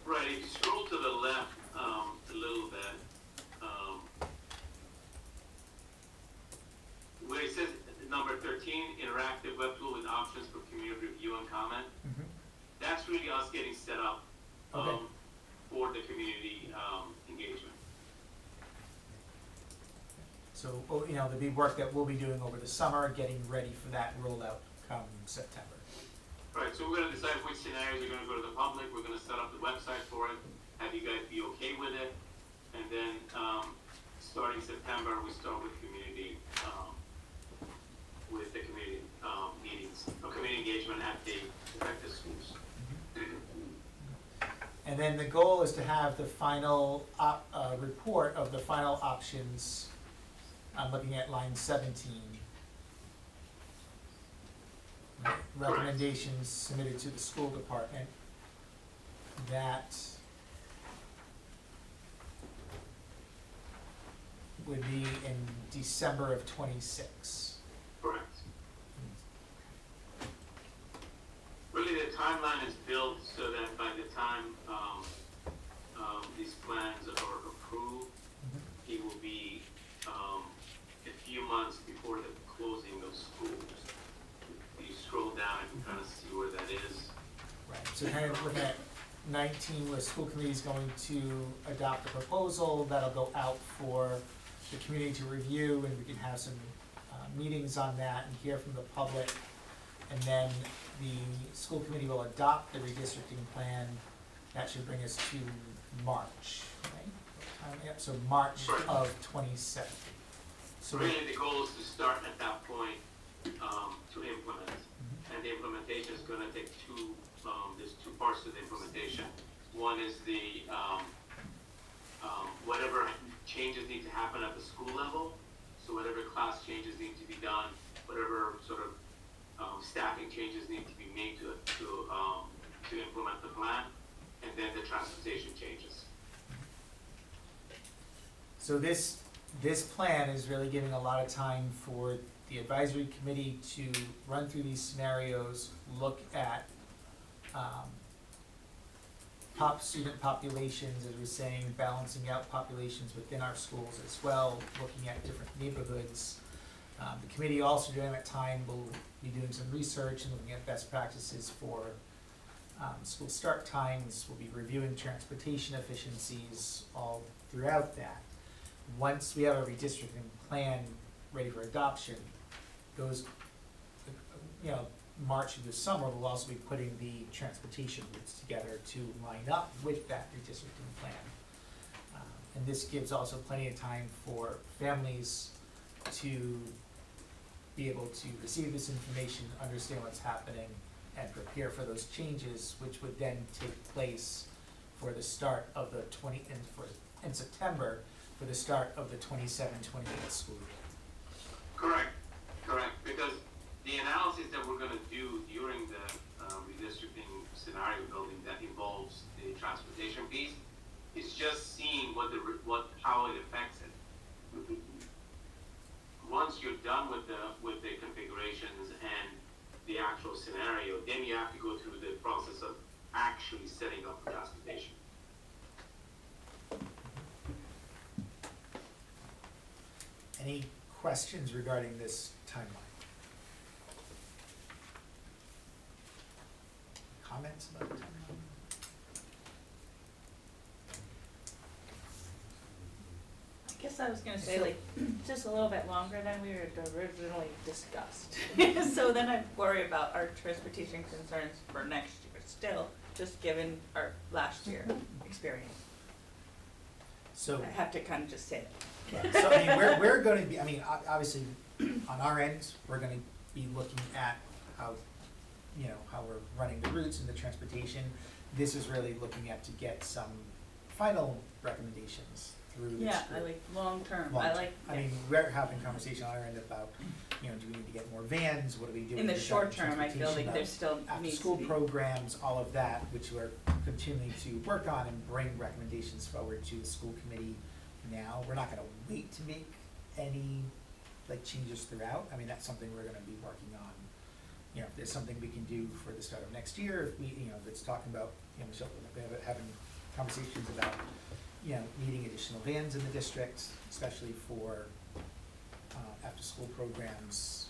Speaker 3: Right, if you scroll to the left, a little bit, where it says number 13, interactive web tool with options for community review and comment, that's really us getting set up,
Speaker 1: Okay.
Speaker 3: for the community, engagement.
Speaker 1: So, there'll be work that we'll be doing over the summer, getting ready for that rollout come September.
Speaker 3: Right, so we're gonna decide which scenarios are gonna go to the public, we're gonna set up the website for it, have you guys be okay with it, and then, starting September, we start with community, meetings, or community engagement at the affected schools.
Speaker 1: And then the goal is to have the final report of the final options. I'm looking at line 17. Recommendations submitted to the school department. That would be in December of '26.
Speaker 3: Correct. Really, the timeline is built so that by the time, these plans are approved, it will be, a few months before the closing of schools. If you scroll down, you can kind of see where that is.
Speaker 1: Right, so kind of looking at 19, where school committee is going to adopt a proposal that'll go out for the community to review, and we can have some meetings on that and hear from the public. And then the school committee will adopt the redistricting plan. That should bring us to March, right? Yep, so March of '27. So we,
Speaker 3: Really, the goal is to start at that point, to implement. And the implementation is gonna take there's two parts to the implementation. One is the, whatever changes need to happen at the school level, so whatever class changes need to be done, whatever sort of, staffing changes need to be made to implement the plan, and then the transportation changes.
Speaker 1: so this plan is really giving a lot of time for the advisory committee to run through these scenarios, look at student populations, as we're saying, balancing out populations within our schools as well, looking at different neighborhoods. The committee also during that time will be doing some research and looking at best practices for school start times. We'll be reviewing transportation efficiencies all throughout that. Once we have a redistricting plan ready for adoption, those, March of the summer, we'll also be putting the transportation routes together to line up with that redistricting plan. And this gives also plenty of time for families to be able to receive this information, understand what's happening, and prepare for those changes, which would then take place for the start of the in September, for the start of the 27-28 school year.
Speaker 3: Correct, because the analysis that we're gonna do during the redistricting scenario building that involves the transportation piece is just seeing how it affects it. Once you're done with the configuration scenario, then you have to go through the process of actually setting up the gas station.
Speaker 1: Any questions regarding this timeline? Comments about the timeline?
Speaker 9: I guess I was gonna say, like, just a little bit longer than we had originally discussed. So then I worry about our transportation concerns for next year still, just given our last year experience.
Speaker 1: So,
Speaker 9: I have to kind of just say that.
Speaker 1: so I mean, we're gonna be, I mean, obviously, on our end, we're gonna be looking at how, you know, how we're running the routes and the transportation. This is really looking at to get some final recommendations through this
Speaker 9: Yeah, I
Speaker 1: group.
Speaker 9: like long-term,
Speaker 1: Long
Speaker 9: I
Speaker 1: term.
Speaker 9: like,
Speaker 1: I mean, we're having conversation on our end about, you know, do we need to get more vans, what are we doing?
Speaker 9: in the
Speaker 1: with
Speaker 9: short
Speaker 1: that
Speaker 9: term, I feel like
Speaker 1: transportation?
Speaker 9: there still needs to
Speaker 1: After-school
Speaker 9: be.
Speaker 1: programs, all of that, which we're continuing to work on and bring recommendations forward to the school committee now. We're not gonna wait to make any, like, changes throughout. I mean, that's something we're gonna be working on. You know, if there's something we can do for the start of next year, if we, you know, if it's talking about, you know, Michelle, having conversations about, you know, needing additional vans in the district, especially for, after-school programs,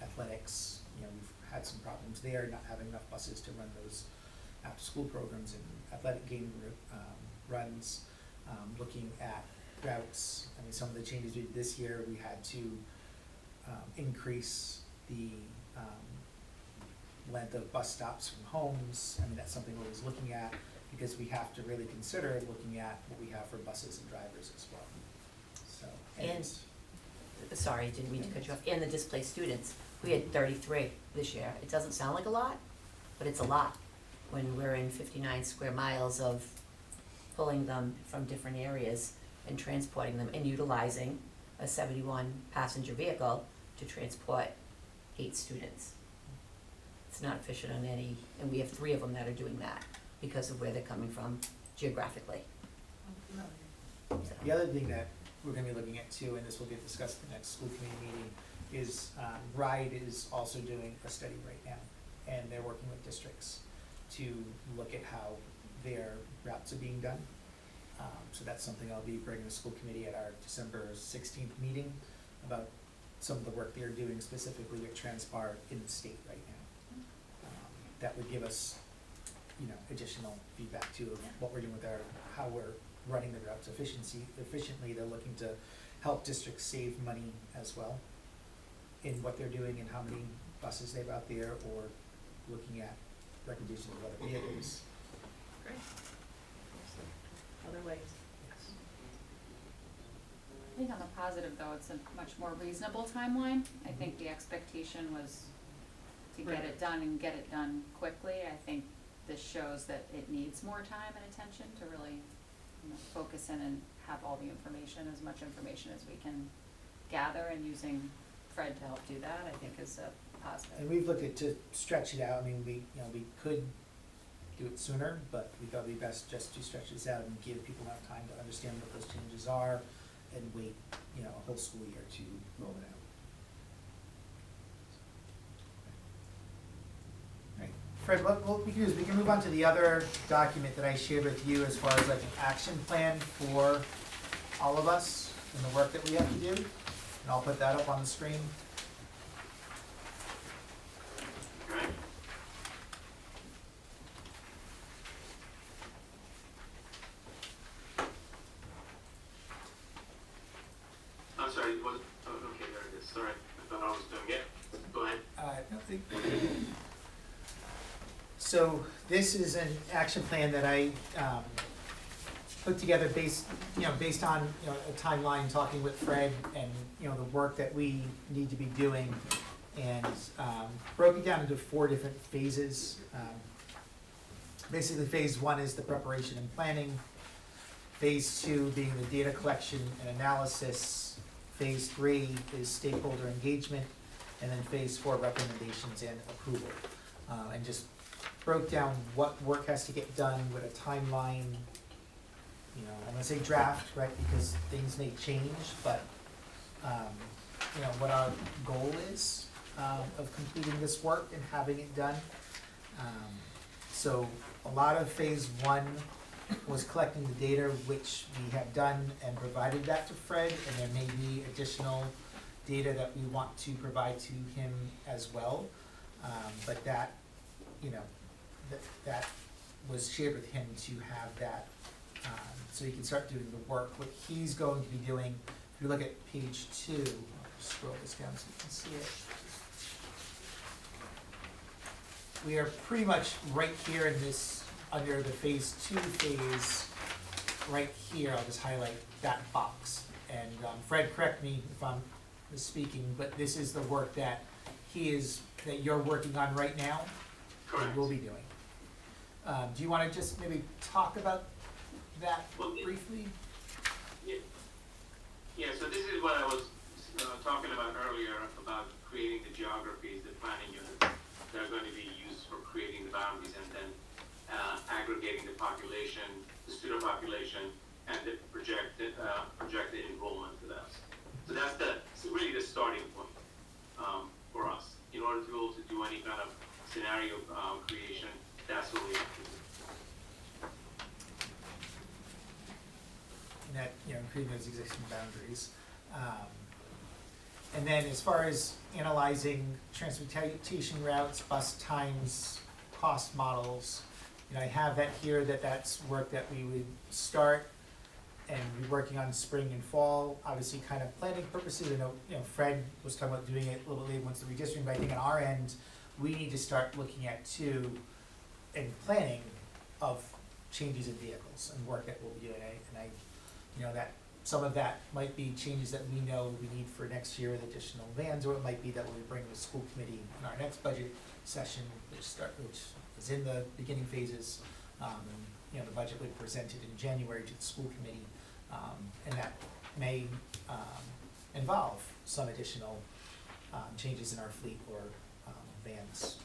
Speaker 1: athletics. You know, we've had some problems there, not having enough buses to run those after-school programs and athletic game runs. Looking at routes, I mean, some of the changes we did this year, we had to increase the length of bus stops from homes. I mean, that's something we're always looking at, because we have to really consider looking at what we have for buses and drivers as well. So,
Speaker 6: And, sorry, didn't mean to cut you off, and the displaced students, we had 33 this year. It doesn't sound like a lot, but it's a lot when we're in 59 square miles of pulling them from different areas and transporting them and utilizing a 71 passenger vehicle to transport 8 students. It's not efficient on any, and we have 3 of them that are doing that because of where they're coming from geographically. So,
Speaker 1: the other thing that we're gonna be looking at too, and this will get discussed at the next school committee meeting, is RIDE is also doing a study right now, and they're working with districts to look at how their routes are being done. So that's something I'll be bringing to the school committee at our December 16th meeting, about some of the work they're doing specifically with Transpar in the state right now. That would give us, you know, additional feedback too of what we're doing with our, how we're running the routes efficiently. They're looking to help districts save money as well in what they're doing and how many buses they have out there, or looking at recommendations of other vehicles.
Speaker 9: Great. Other ways.
Speaker 10: I think on the positive though, it's a much more reasonable timeline. I think the expectation was to get it done and get it done quickly. I think this shows that it needs more time and attention to really, you know, focus in and have all the information, as much information as we can gather, and using Fred to help do that, I think is a positive.
Speaker 1: And we've looked at to stretch it out. I mean, we could do it sooner, but we thought it'd be best just to stretch this out and give people enough time to understand what those changes are, and wait, you know, a whole school year to roll it out. Right. Fred, what we can do is we can move on to the other document that I shared with you as far as like an action plan for all of us and the work that we have to do. And I'll put that up on the screen.
Speaker 3: Okay? I'm sorry, it was, oh, okay, there it is, sorry, I thought I was doing it. Go ahead.
Speaker 1: Nothing. So this is an action plan that I put together based on, you know, a timeline, talking with Fred and, you know, the work that we need to be doing, and broke it down into 4 different phases. Basically, phase 1 is the preparation and planning. Phase 2 being the data collection and analysis. Phase 3 is stakeholder engagement, and then phase 4, recommendations and approval. And just broke down what work has to get done with a timeline. You know, I'm gonna say draft, right, because things may change, but you know, what our goal is, of completing this work and having it done. So a lot of phase one was collecting the data, which we have done and provided that to Fred, and there may be additional data that we want to provide to him as well. But that, you know, that was shared with him to have that, so he can start doing the work. What he's going to be doing, if you look at page 2, I'll just scroll this down so you can see it. We are pretty much right here in this, under the phase 2 phase, right here, I'll just highlight that box. And Fred, correct me if I'm misspeaking, but this is the work that that you're working on right now?
Speaker 3: Correct.
Speaker 1: And will be doing. Do you wanna just maybe talk about that briefly?
Speaker 3: Yeah, so this is what I was talking about earlier, about creating the geographies, the planning units that are going to be used for creating the boundaries, and then aggregating the population, the student population, and the projected enrollment for that. So that's really the starting point for us. In order to be able to do any kind of scenario creation, that's what we have to do.
Speaker 1: And that, you know, creating those existing boundaries. And then as far as analyzing transportation routes, bus times, cost models, you know, I have that here, that's work that we would start and be working on spring and fall, obviously kind of planning purposes. I know, you know, Fred was talking about doing it a little bit later once the redistricting, but I think on our end, we need to start looking at too, and planning of changes in vehicles and work that we'll be doing. And I, you know, that some of that might be changes that we know we need for next year with additional vans, or it might be that we bring the school committee in our next budget session, which is in the beginning phases. And, you know, the budget would be presented in January to the school committee, and that may involve some additional changes in our fleet or vans.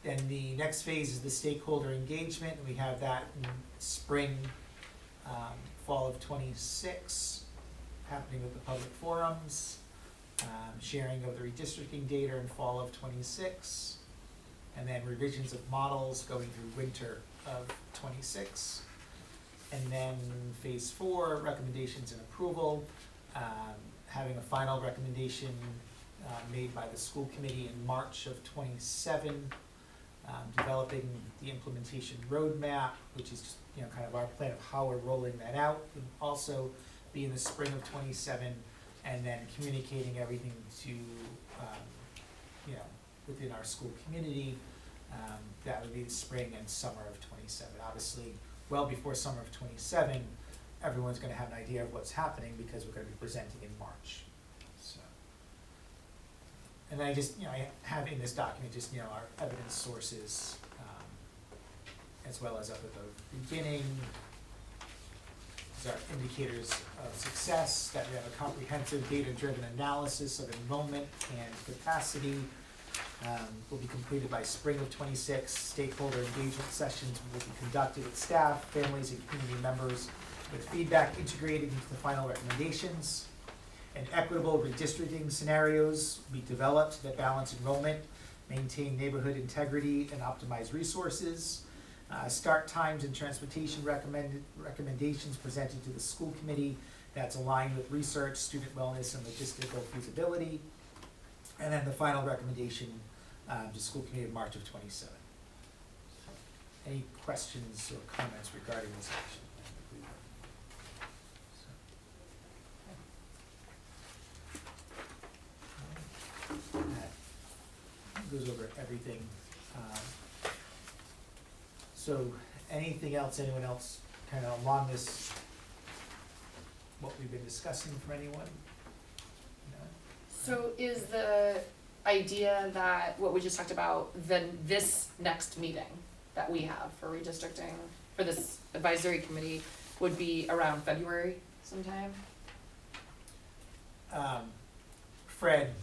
Speaker 1: Then the next phase is the stakeholder engagement, and we have that in spring, fall of '26, happening with the public forums, sharing of the redistricting data in fall of '26, and then revisions of models going through winter of '26. And then phase 4, recommendations and approval, having a final recommendation made by the school committee in March of '27, developing the implementation roadmap, which is just, you know, kind of our plan of how we're rolling that out, would also be in the spring of '27, and then communicating everything to, you know, within our school community. That would be the spring and summer of '27. Obviously, well before summer of '27, everyone's gonna have an idea of what's happening because we're gonna be presenting in March. So, and I just, you know, I have in this document just, you know, our evidence sources, as well as up at the beginning, is our indicators of success, that we have a comprehensive data-driven analysis of enrollment and capacity. Will be completed by spring of '26. Stakeholder engagement sessions will be conducted with staff, families, and community members, with feedback integrated into the final recommendations. And equitable redistricting scenarios will be developed that balance enrollment, maintain neighborhood integrity, and optimize resources. Start times and transportation recommendations presented to the school committee that's aligned with research, student wellness, and logistical feasibility. And then the final recommendation to school committee in March of '27. Any questions or comments regarding this action? That goes over everything. So anything else, anyone else kind of along this, what we've been discussing for anyone? No?
Speaker 4: So is the idea that what we just talked about, then this next meeting that we have for redistricting, for this advisory committee, would be around February sometime?
Speaker 1: Fred,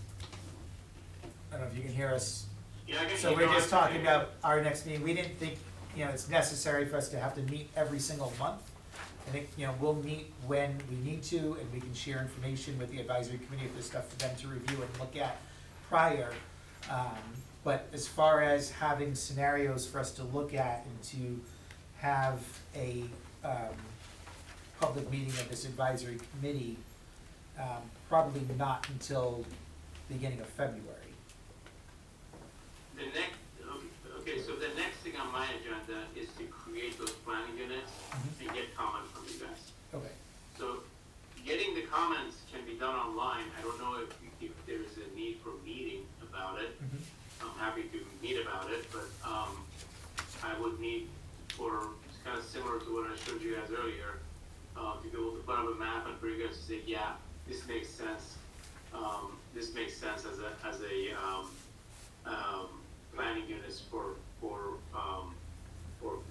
Speaker 1: I don't know if you can hear us.
Speaker 3: Yeah, I can
Speaker 1: So
Speaker 3: hear
Speaker 1: we're
Speaker 3: you.
Speaker 1: just talking about our next meeting. We didn't think, you know, it's necessary for us to have to meet every single month. I think, we'll meet when we need to, and we can share information with the advisory committee if there's stuff for them to review and look at prior. But as far as having scenarios for us to look at and to have a, public meeting of this advisory committee, probably not until beginning of February.
Speaker 3: The next, okay, so the next thing on my agenda is to create those planning units and get comments from you guys.
Speaker 1: Okay.
Speaker 3: So getting the comments can be done online. I don't know if there's a need for meeting about it. I'm happy to meet about it, but I would need for, it's kind of similar to what I showed you guys earlier, to be able to put up a map and for you guys to say, yeah, this makes sense. This makes sense as a planning units for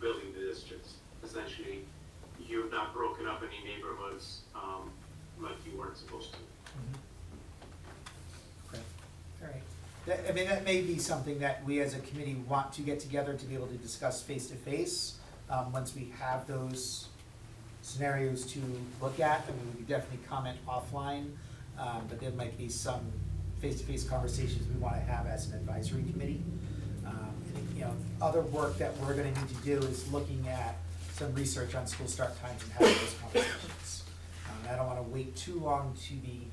Speaker 3: building the districts. Essentially, you've not broken up any neighborhoods like you weren't supposed to.
Speaker 1: Okay, all right. That may be something that we as a committee want to get together to be able to discuss face-to-face, once we have those scenarios to look at. I mean, we could definitely comment offline, but there might be some face-to-face conversations we wanna have as an advisory committee. I think, other work that we're gonna need to do is looking at some research on school start times and having those conversations. I don't wanna wait too long to be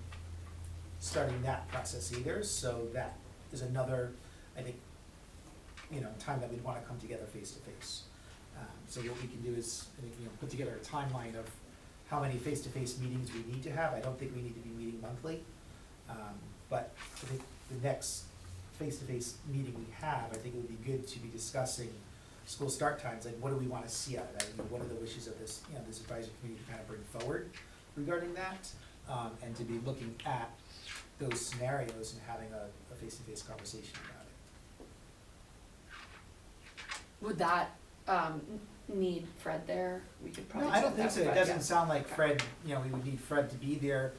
Speaker 1: starting that process either, so that is another, I think, time that we'd wanna come together face-to-face. So what we can do is, I think, put together a timeline of how many face-to-face meetings we need to have. I don't think we need to be meeting monthly. But I think the next face-to-face meeting we have, I think it would be good to be discussing school start times, like what do we wanna see out of that? What are the wishes of this, this advisory committee to kind of bring forward regarding that? And to be looking at those scenarios and having a face-to-face conversation about it.
Speaker 4: Would that, need Fred there? We could probably.
Speaker 1: No, I don't
Speaker 4: set
Speaker 1: think
Speaker 4: that
Speaker 1: so.
Speaker 4: with
Speaker 1: It
Speaker 4: Fred,
Speaker 1: doesn't sound like Fred, we would need Fred to be there,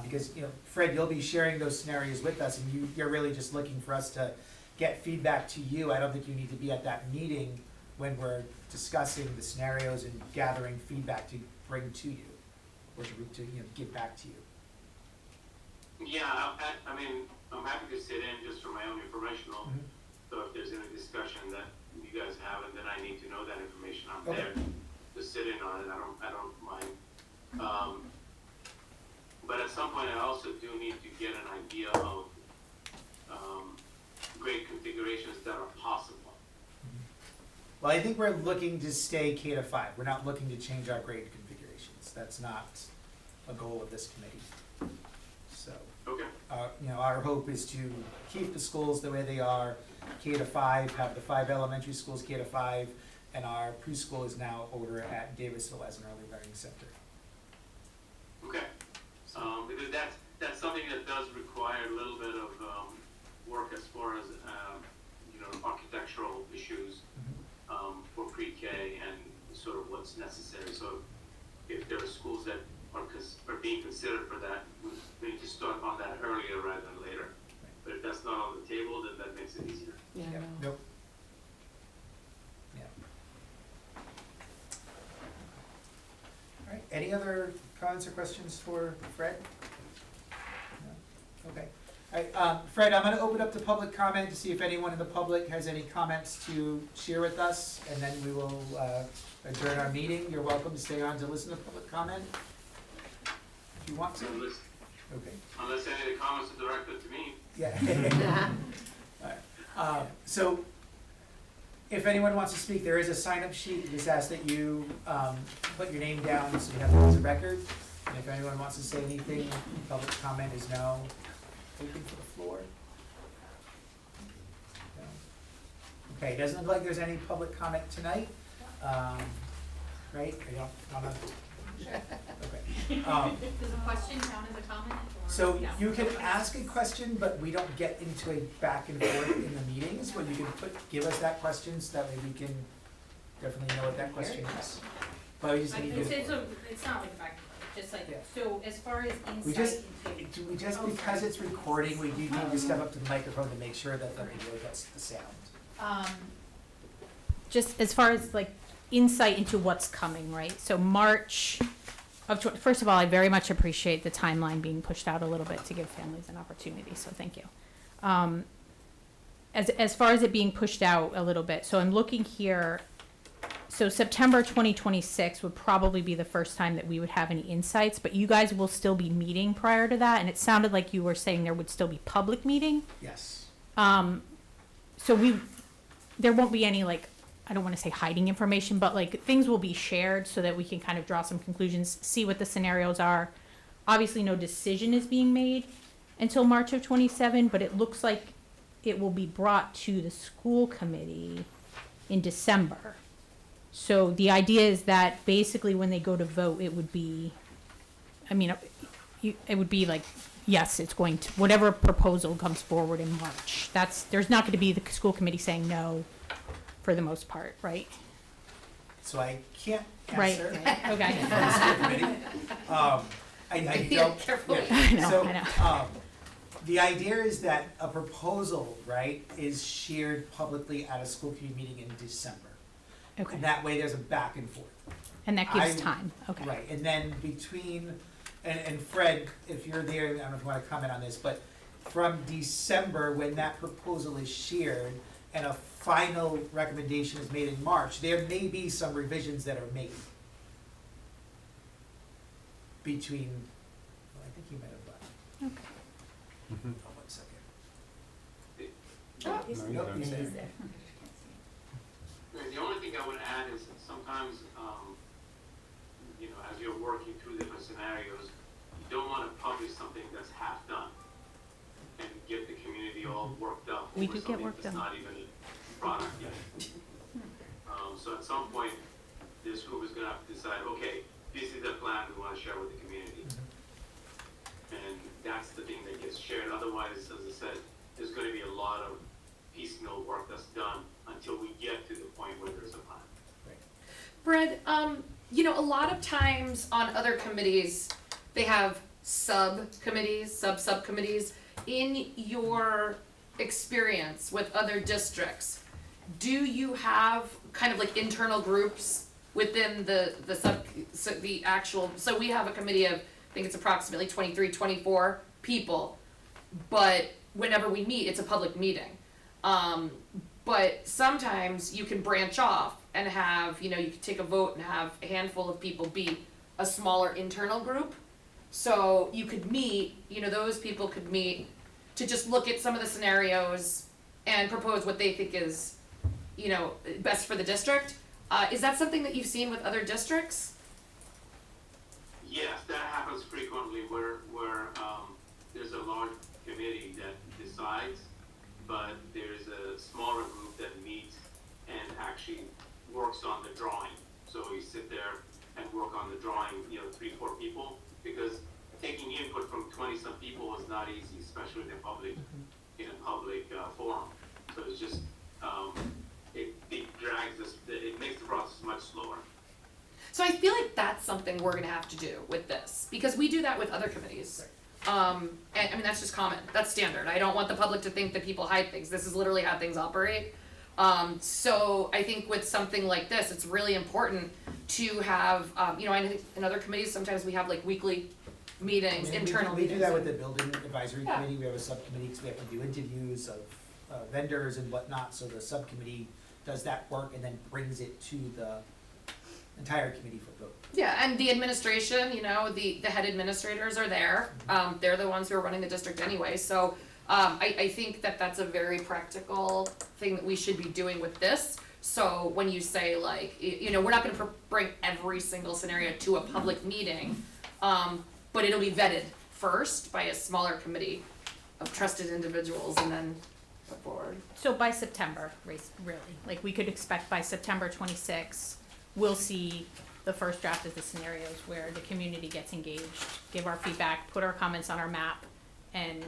Speaker 1: because, Fred, you'll be sharing those scenarios with us, and you're really just looking for us to get feedback to you. I don't think you need to be at that meeting when we're discussing the scenarios and gathering feedback to bring to you, or to give back to you.
Speaker 3: Yeah, I mean, I'm happy to sit in just for my own informational. So if there's any discussion that you guys have, and then I need to know that information, I'm
Speaker 1: Okay.
Speaker 3: there to sit in on it. I don't mind. But at some point, I also do need to get an idea of grade configurations that are possible.
Speaker 1: Well, I think we're looking to stay K to 5. We're not looking to change our grade configurations. That's not a goal of this committee. So,
Speaker 3: Okay.
Speaker 1: our hope is to keep the schools the way they are, K to 5, have the 5 elementary schools K to 5, and our preschool is now over at Davisville as an early learning center.
Speaker 3: Okay. Because that's something that does require a little bit of work as far as architectural issues for pre-K and sort of what's necessary. So if there are schools that are being considered for that, we need to start on that earlier rather than later. But if that's not on the table, then that makes it easier.
Speaker 4: Yeah,
Speaker 1: Yep.
Speaker 4: no.
Speaker 1: Nope. Yeah. All right, any other comments or questions for Fred? No? Okay. All right, Fred, I'm gonna open up to public comment to see if anyone in the public has any comments to share with us, and then we will adjourn our meeting. You're welcome to stay on to listen to public comment if you want to. Okay.
Speaker 3: Unless any of the comments are directed to me.
Speaker 1: Yeah. All right. So, if anyone wants to speak, there is a sign-up sheet. We just ask that you put your name down so you have it as a record. And if anyone wants to say anything, public comment is now open for the floor. No. Okay, it doesn't look like there's any public comment tonight. Right? I don't wanna. Okay.
Speaker 5: Does a question count as a comment? Or?
Speaker 1: So
Speaker 5: No.
Speaker 1: you can ask a question, but we don't get into a back and forth in the meetings, but you can give us that question so that way we can definitely know what that question is. But we just need to.
Speaker 11: It's not like back and forth, just like,
Speaker 1: Yeah.
Speaker 11: so as far as
Speaker 1: We just,
Speaker 11: into.
Speaker 1: because it's recording, we do need to step up to the microphone to make sure that the video gets the sound.
Speaker 11: Just as far as like
Speaker 12: insight into what's coming, right? So March of, first of all, I very much appreciate the timeline being pushed out a little bit to give families an opportunity, so thank you. As far as it being pushed out a little bit, so I'm looking here, so September 2026 would probably be the first time that we would have any insights, but you guys will still be meeting prior to that, and it sounded like you were saying there would still be public meeting.
Speaker 1: Yes.
Speaker 12: So there won't be any, like, I don't want to say hiding information, but like things will be shared so that we can kind of draw some conclusions, see what the scenarios are. Obviously, no decision is being made until March of 27, but it looks like it will be brought to the school committee in December. So the idea is that basically when they go to vote, it would be, I mean, it would be like, yes, it's going to, whatever proposal comes forward in March. There's not going to be the school committee saying no for the most part, right?
Speaker 1: So I can't
Speaker 12: Right,
Speaker 1: answer.
Speaker 12: right, okay.
Speaker 1: For the school committee. I don't.
Speaker 4: Careful.
Speaker 1: yeah.
Speaker 12: I know,
Speaker 1: So,
Speaker 12: I know.
Speaker 1: the idea is that a proposal, right, is shared publicly at a school committee meeting in December.
Speaker 12: Okay,
Speaker 1: And that way there's a back and forth.
Speaker 12: and that gives
Speaker 1: I-
Speaker 12: time, okay.
Speaker 1: Right, and then between, and Fred, if you're there, I don't know if you wanna comment on this, but from December, when that proposal is shared and a final recommendation is made in March, there may be some revisions that are made. Between, well, I think you might have left.
Speaker 12: Okay.
Speaker 2: Mhm.
Speaker 1: Oh, 1 second.
Speaker 2: No, you
Speaker 1: Nope,
Speaker 2: don't.
Speaker 1: he's there.
Speaker 3: The only thing I would add is sometimes, as you're working through different scenarios, you don't want to publish something that's half done and get the community all worked up
Speaker 12: We
Speaker 3: over
Speaker 12: do get
Speaker 3: something
Speaker 12: work
Speaker 3: that's
Speaker 12: done.
Speaker 3: not even a product yet. So at some point, this group is gonna have to decide, okay, this is the plan we want to share with the community. And that's the thing that gets shared. Otherwise, as I said, there's gonna be a lot of piecemeal work that's done until we get to the point where there's a plan.
Speaker 4: Fred, a lot of times on other committees, they have subcommittees, subcommittees. In your experience with other districts, do you have kind of like internal groups within the actual, so we have a committee of, I think it's approximately 23, 24 people, but whenever we meet, it's a public meeting. But sometimes you can branch off and have, you can take a vote and have a handful of people be a smaller internal group. So you could meet, those people could meet to just look at some of the scenarios and propose what they think is, best for the district. Is that something that you've seen with other districts?
Speaker 3: Yes, that happens frequently where there's a large committee that decides, but there's a smaller group that meets and actually works on the drawing. So you sit there and work on the drawing, 3-4 people, because taking input from 20-some people is not easy, especially in a public forum. So it's just, it drags this, it makes the process much slower.
Speaker 4: So I feel like that's something we're gonna have to do with this, because we do that with other committees. And I mean, that's just common, that's standard. I don't want the public to think that people hide things. This is literally how things operate. So I think with something like this, it's really important to have, I think in other committees, sometimes we have like weekly meetings,
Speaker 1: I mean,
Speaker 4: internal
Speaker 1: we
Speaker 4: meetings.
Speaker 1: do that with the building advisory
Speaker 4: Yeah.
Speaker 1: committee, we have a subcommittee, because we have to do interviews of vendors and whatnot, so the subcommittee does that work and then brings it to the entire committee for vote.
Speaker 4: Yeah, and the administration, the head administrators are there. They're the ones who are running the district anyway, so I think that that's a very practical thing that we should be doing with this. So when you say like, we're not gonna bring every single scenario to a public meeting, but it'll be vetted first by a smaller committee of trusted individuals and then put forward.
Speaker 12: So by September, really, like we could expect by September 26, we'll see the first draft of the scenarios where the community gets engaged, give our feedback, put our comments on our map, and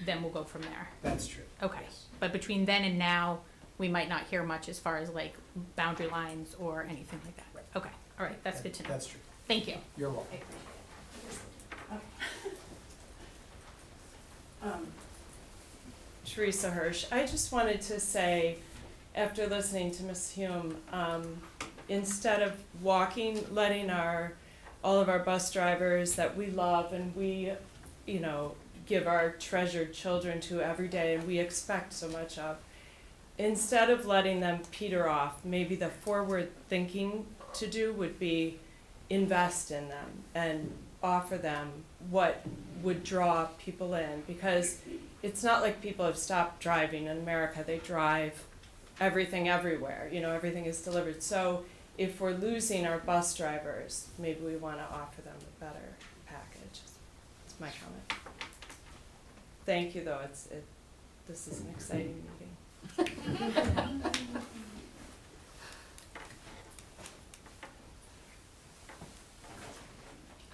Speaker 12: then we'll go from there.
Speaker 1: That's true.
Speaker 12: Okay,
Speaker 1: Yes.
Speaker 12: but between then and now, we might not hear much as far as like boundary lines or anything like that.
Speaker 1: Right.
Speaker 12: Okay, all right, that's good to know.
Speaker 1: That's true.
Speaker 12: Thank you.
Speaker 1: You're welcome.
Speaker 13: Teresa Hirsch. I just wanted to say, after listening to Ms. Hume, instead of letting all of our bus drivers that we love and we, give our treasured children to every day and we expect so much of, instead of letting them peter off, maybe the forward thinking to do would be invest in them and offer them what would draw people in, because it's not like people have stopped driving in America. They drive everything everywhere, everything is delivered. So if we're losing our bus drivers, maybe we want to offer them a better package. That's my comment. Thank you, though. This is an exciting meeting.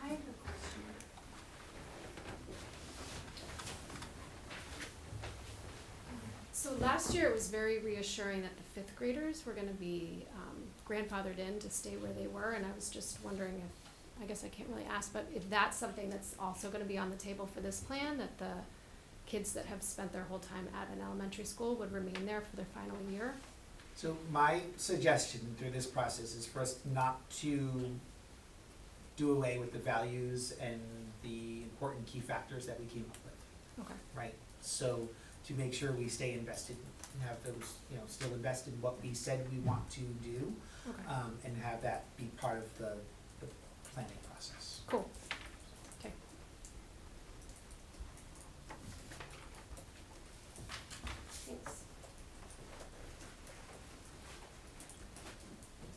Speaker 11: I have a question. So last year it was very reassuring that the fifth graders were gonna be grandfathered in to stay where they were, and I was just wondering if, I guess I can't really ask, but if that's something that's also gonna be on the table for this plan, that the kids that have spent their whole time at an elementary school would remain there for their final year?
Speaker 1: So my suggestion through this process is for us not to do away with the values and the important key factors that we came up with,
Speaker 11: Okay.
Speaker 1: right? So to make sure we stay invested and have those, still invest in what we said we want to do,
Speaker 11: Okay.
Speaker 1: and have that be part of the planning process.
Speaker 11: Cool. Okay. Thanks.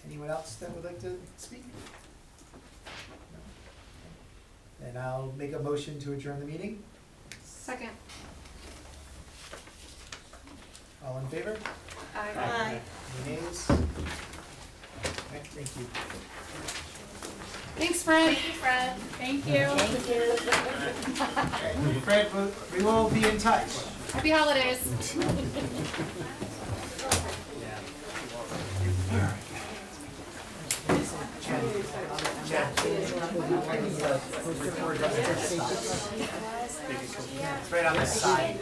Speaker 1: Anyone else that would like to speak? No? Then I'll make a motion to adjourn the meeting.
Speaker 11: Second.
Speaker 1: All in favor?
Speaker 11: Aye.
Speaker 1: Any nays? Okay, thank you.
Speaker 11: Thanks, Fred.
Speaker 9: Thank you.
Speaker 1: Okay, Fred, we will be in touch.
Speaker 11: Happy holidays.
Speaker 1: It's right on this side.